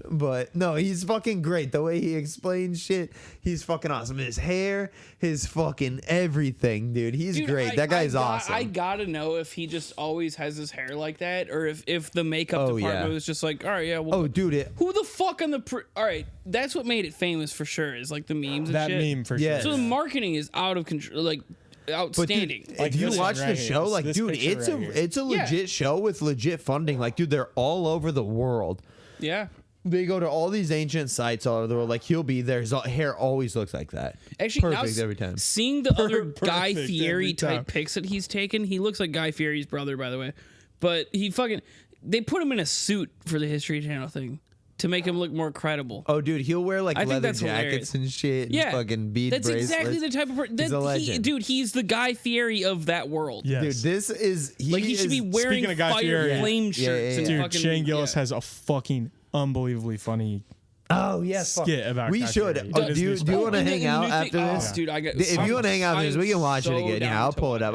but no, he's fucking great. The way he explains shit, he's fucking awesome. His hair, his fucking everything, dude. He's
Dude,
great. That guy's awesome.
I gotta know if he just always has his hair like that, or if the makeup
Oh,
department
yeah.
was just like, all right, yeah, well,
oh, dude,
who the fuck on the all right? That's what made it famous for sure. Is like the memes and
That
shit.
meme for
Yes.
So
sure.
the marketing is out of control, like
but
outstanding.
dude,
Like
if you
this
watch
one
the
right here,
show,
this-
like,
this
dude,
picture
it's
right here.
it's a legit show with legit funding. Like, dude, they're all over the world.
Yeah.
They go to all these ancient sites all over the world. Like, he'll be there. His hair always looks like that.
Actually,
Perfect
now
every time.
Seeing the other Guy
Perfect
Fieri
every time.
type pics that he's taken, he looks like Guy Fieri's brother, by the way. But they put him in a suit for the History Channel thing to make him look more credible.
Oh, dude, he'll wear like
I think
leather
that's
jackets
hilarious.
and shit.
Yeah,
And fucking bead
that's
bracelets.
exactly the type of person.
He's a legend.
Dude, he's the Guy Fieri of that world.
Yes.
Dude, this is
He should be wearing
Speaking of Guy
fire
Fieri-
flame
Yeah,
shirts
yeah,
and
Dude,
fucking
Shane Gillis
yeah.
has a fucking unbelievably funny.
Oh yes, fuck.
skit about
we
Guy
should.
Fieri.
Do
On Disney
you
Plus.
want to
And
hang
then
out
new thing-
after this?
Dude, I got.
If you want to hang out,
I'm
we can watch it
so
again.
down
Yeah, I'll
to
pull it
watch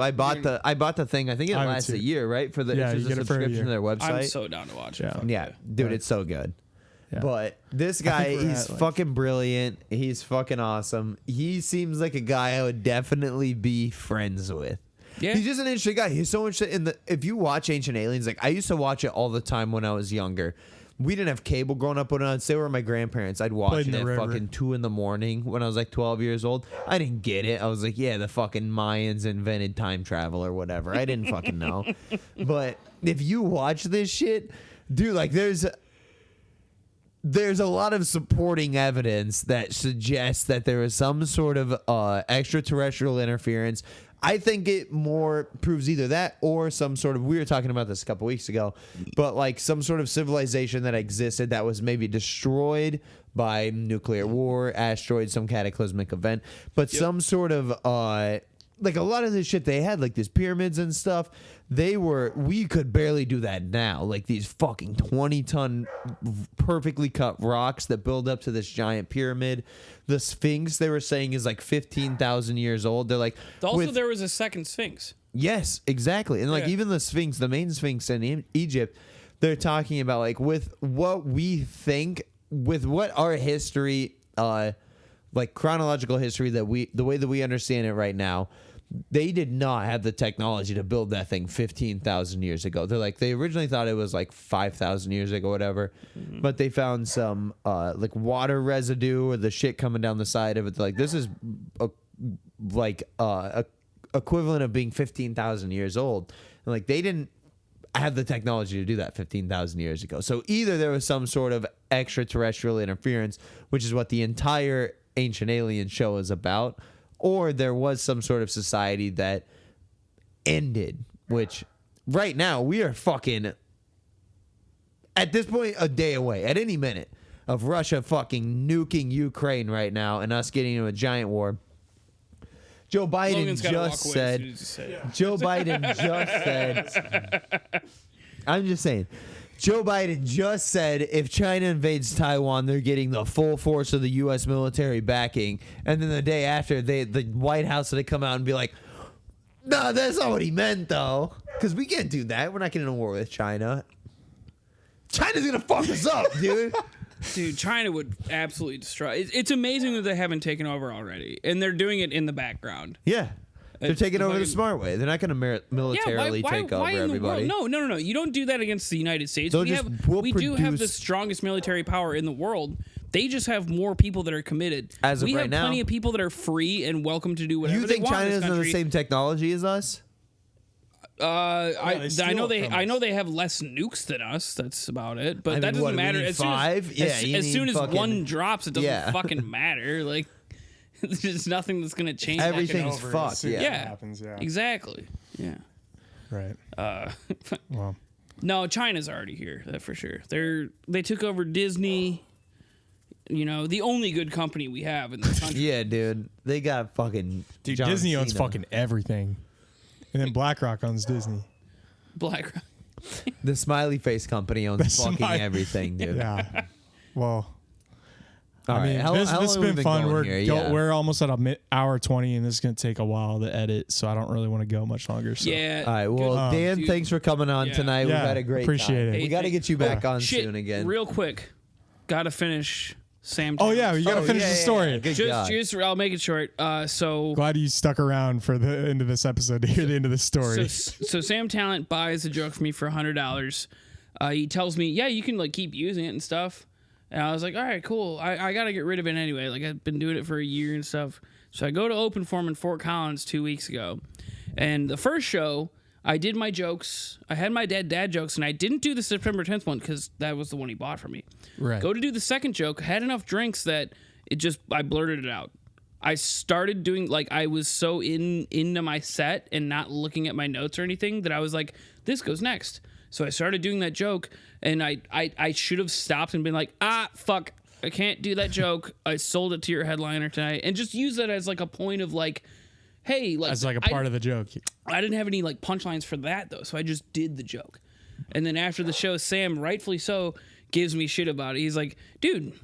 up. I bought the thing. I think it
I would
lasts
too.
a year, right? For the
Yeah,
it's
you
just
get
a
it for a
subscription to
year.
their website.
I'm so down to watch it.
Yeah.
Fuck
Yeah, dude, it's so good.
Yeah.
But this guy,
think we're
he's
at, like-
fucking brilliant. He's fucking awesome. He seems like a guy I would definitely be friends with.
Yeah.
He's just an interesting guy. He's so interesting in the. If you watch Ancient Aliens, like I used to watch it all the time when I was younger. We didn't have cable growing up, but I'd stay with my grandparents. I'd watch
Played
it
in the
at
river.
fucking 2 a.m. when I was like 12 years old. I didn't get it. I was like, yeah, the fucking Mayans invented time travel or whatever. I didn't fucking know. But if you watch this shit, dude, like there's there's a lot of supporting evidence that suggests that there is some sort of extraterrestrial interference. I think it more proves either that or some sort of, we were talking about this a couple weeks ago, but like some sort of civilization that existed that was maybe destroyed by nuclear war, asteroid, some cataclysmic event, but some sort of like a lot of this shit they had, like these pyramids and stuff, we could barely do that now. Like these fucking 20-ton perfectly cut rocks that build up to this giant pyramid. The Sphinx, they were saying, is like 15,000 years old. They're like,
also there was a second Sphinx.
Yes, exactly. And like even the Sphinx, the main Sphinx in Egypt, they're talking about like with what we think, with what our history, like chronological history the way that we understand it right now, they did not have the technology to build that thing 15,000 years ago. They're like, they originally thought it was like 5,000 years ago, whatever. But they found some like water residue or the shit coming down the side of it. They're like, this is equivalent of being 15,000 years old. And like, they didn't have the technology to do that 15,000 years ago. So either there was some sort of extraterrestrial interference, which is what the entire Ancient Alien show is about, or there was some sort of society that ended, which right now we are fucking, at this point, a day away, at any minute, of Russia fucking nuking Ukraine right now and us getting into a giant war. Joe Biden Joe Biden just said, I'm just saying, Joe Biden just said if China invades Taiwan, they're getting the full force of the U.S. military backing. And then the day after, the White House would come out and be like, no, that's not what he meant, though. Because we can't do that. We're not getting in a war with China. China's going to fuck us up, dude.
Dude, China would absolutely destroy. It's amazing that they haven't taken over already. And they're doing it in the background.
Yeah. They're taking over the smart way. They're not going to militarily take over everybody.
No. You don't do that against the United States. We do have the strongest military power in the world. They just have more people that are committed.
As of
we
right
have
now,
plenty of people that are free and welcome to do whatever
you
they
think
want.
China doesn't have the same technology as us?
I know they have less nukes than us. That's about it. But that doesn't matter. As soon as one drops, it doesn't fucking matter. Like, there's nothing that's gonna change.
Everything's fucked.
Yeah.
Happens,
Exactly. Yeah.
Right. Well.
No, China's already here. That for sure. They took over Disney. You know, the only good company we have in the country.
Yeah, dude. They got fucking.
Dude,
John
Disney
Cena.
owns fucking everything. And then BlackRock owns Disney.
BlackRock.
The smiley face company owns fucking everything, dude.
Yeah. Well.
All right.
This has been fun.
We're
almost at an hour 20, and this is going to take a while to edit, so I don't really want to go much longer. So.
Yeah.
All right. Well, Dan, thanks for coming on tonight.
Yeah,
We've had a great
appreciate
time.
it.
We got to get you back on soon again.
Real quick. Got to finish Sam.
Oh, yeah. You got to finish the story.
Just, I'll make it short. So
glad you stuck around for the end of this episode to hear the end of the story.
So Sam Tallent buys a joke for me for $100. He tells me, yeah, you can like keep using it and stuff. And I was like, all right, cool. I got to get rid of it anyway. Like, I've been doing it for a year and stuff. So I go to Open Forum in Fort Collins 2 weeks ago. And the first show, I did my jokes. I had my dad jokes, and I didn't do the September 10th one because that was the one he bought for me.
Right.
Go to do the second joke. Had enough drinks that I blurted it out. I started doing, like, I was so into my set and not looking at my notes or anything that I was like, this goes next. So I started doing that joke, and I should have stopped and been like, fuck, I can't do that joke. I sold it to your headliner tonight, and just use that as like a point of like, hey, like
as like a part of the joke.
I didn't have any like punchlines for that though, so I just did the joke. And then after the show, Sam, rightfully so, gives me shit about it. He's like, dude,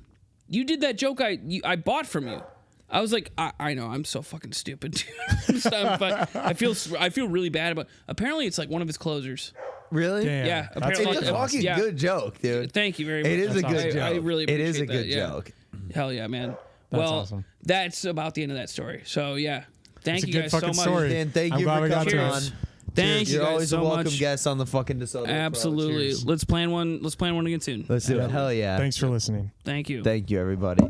you did that joke I bought from you. I was like, I know, I'm so fucking stupid, dude. I feel really bad about it. Apparently it's like one of his closers.
Really?
Damn.
Yeah.
It's a fucking good joke, dude.
Thank you very much.
It is a good joke.
I really appreciate
it is a good
that,
joke.
Hell yeah, man.
That's awesome.
That's about the end of that story. So yeah. Thank you guys so much.
Story.
Dan, thank you for coming on.
Thank you
You're
guys
always
so
a welcome
much.
guest on the fucking DeSoto Approach.
Absolutely. Let's plan one again soon.
Let's do it. Hell yeah.
Thanks for listening.
Thank you.
Thank you, everybody.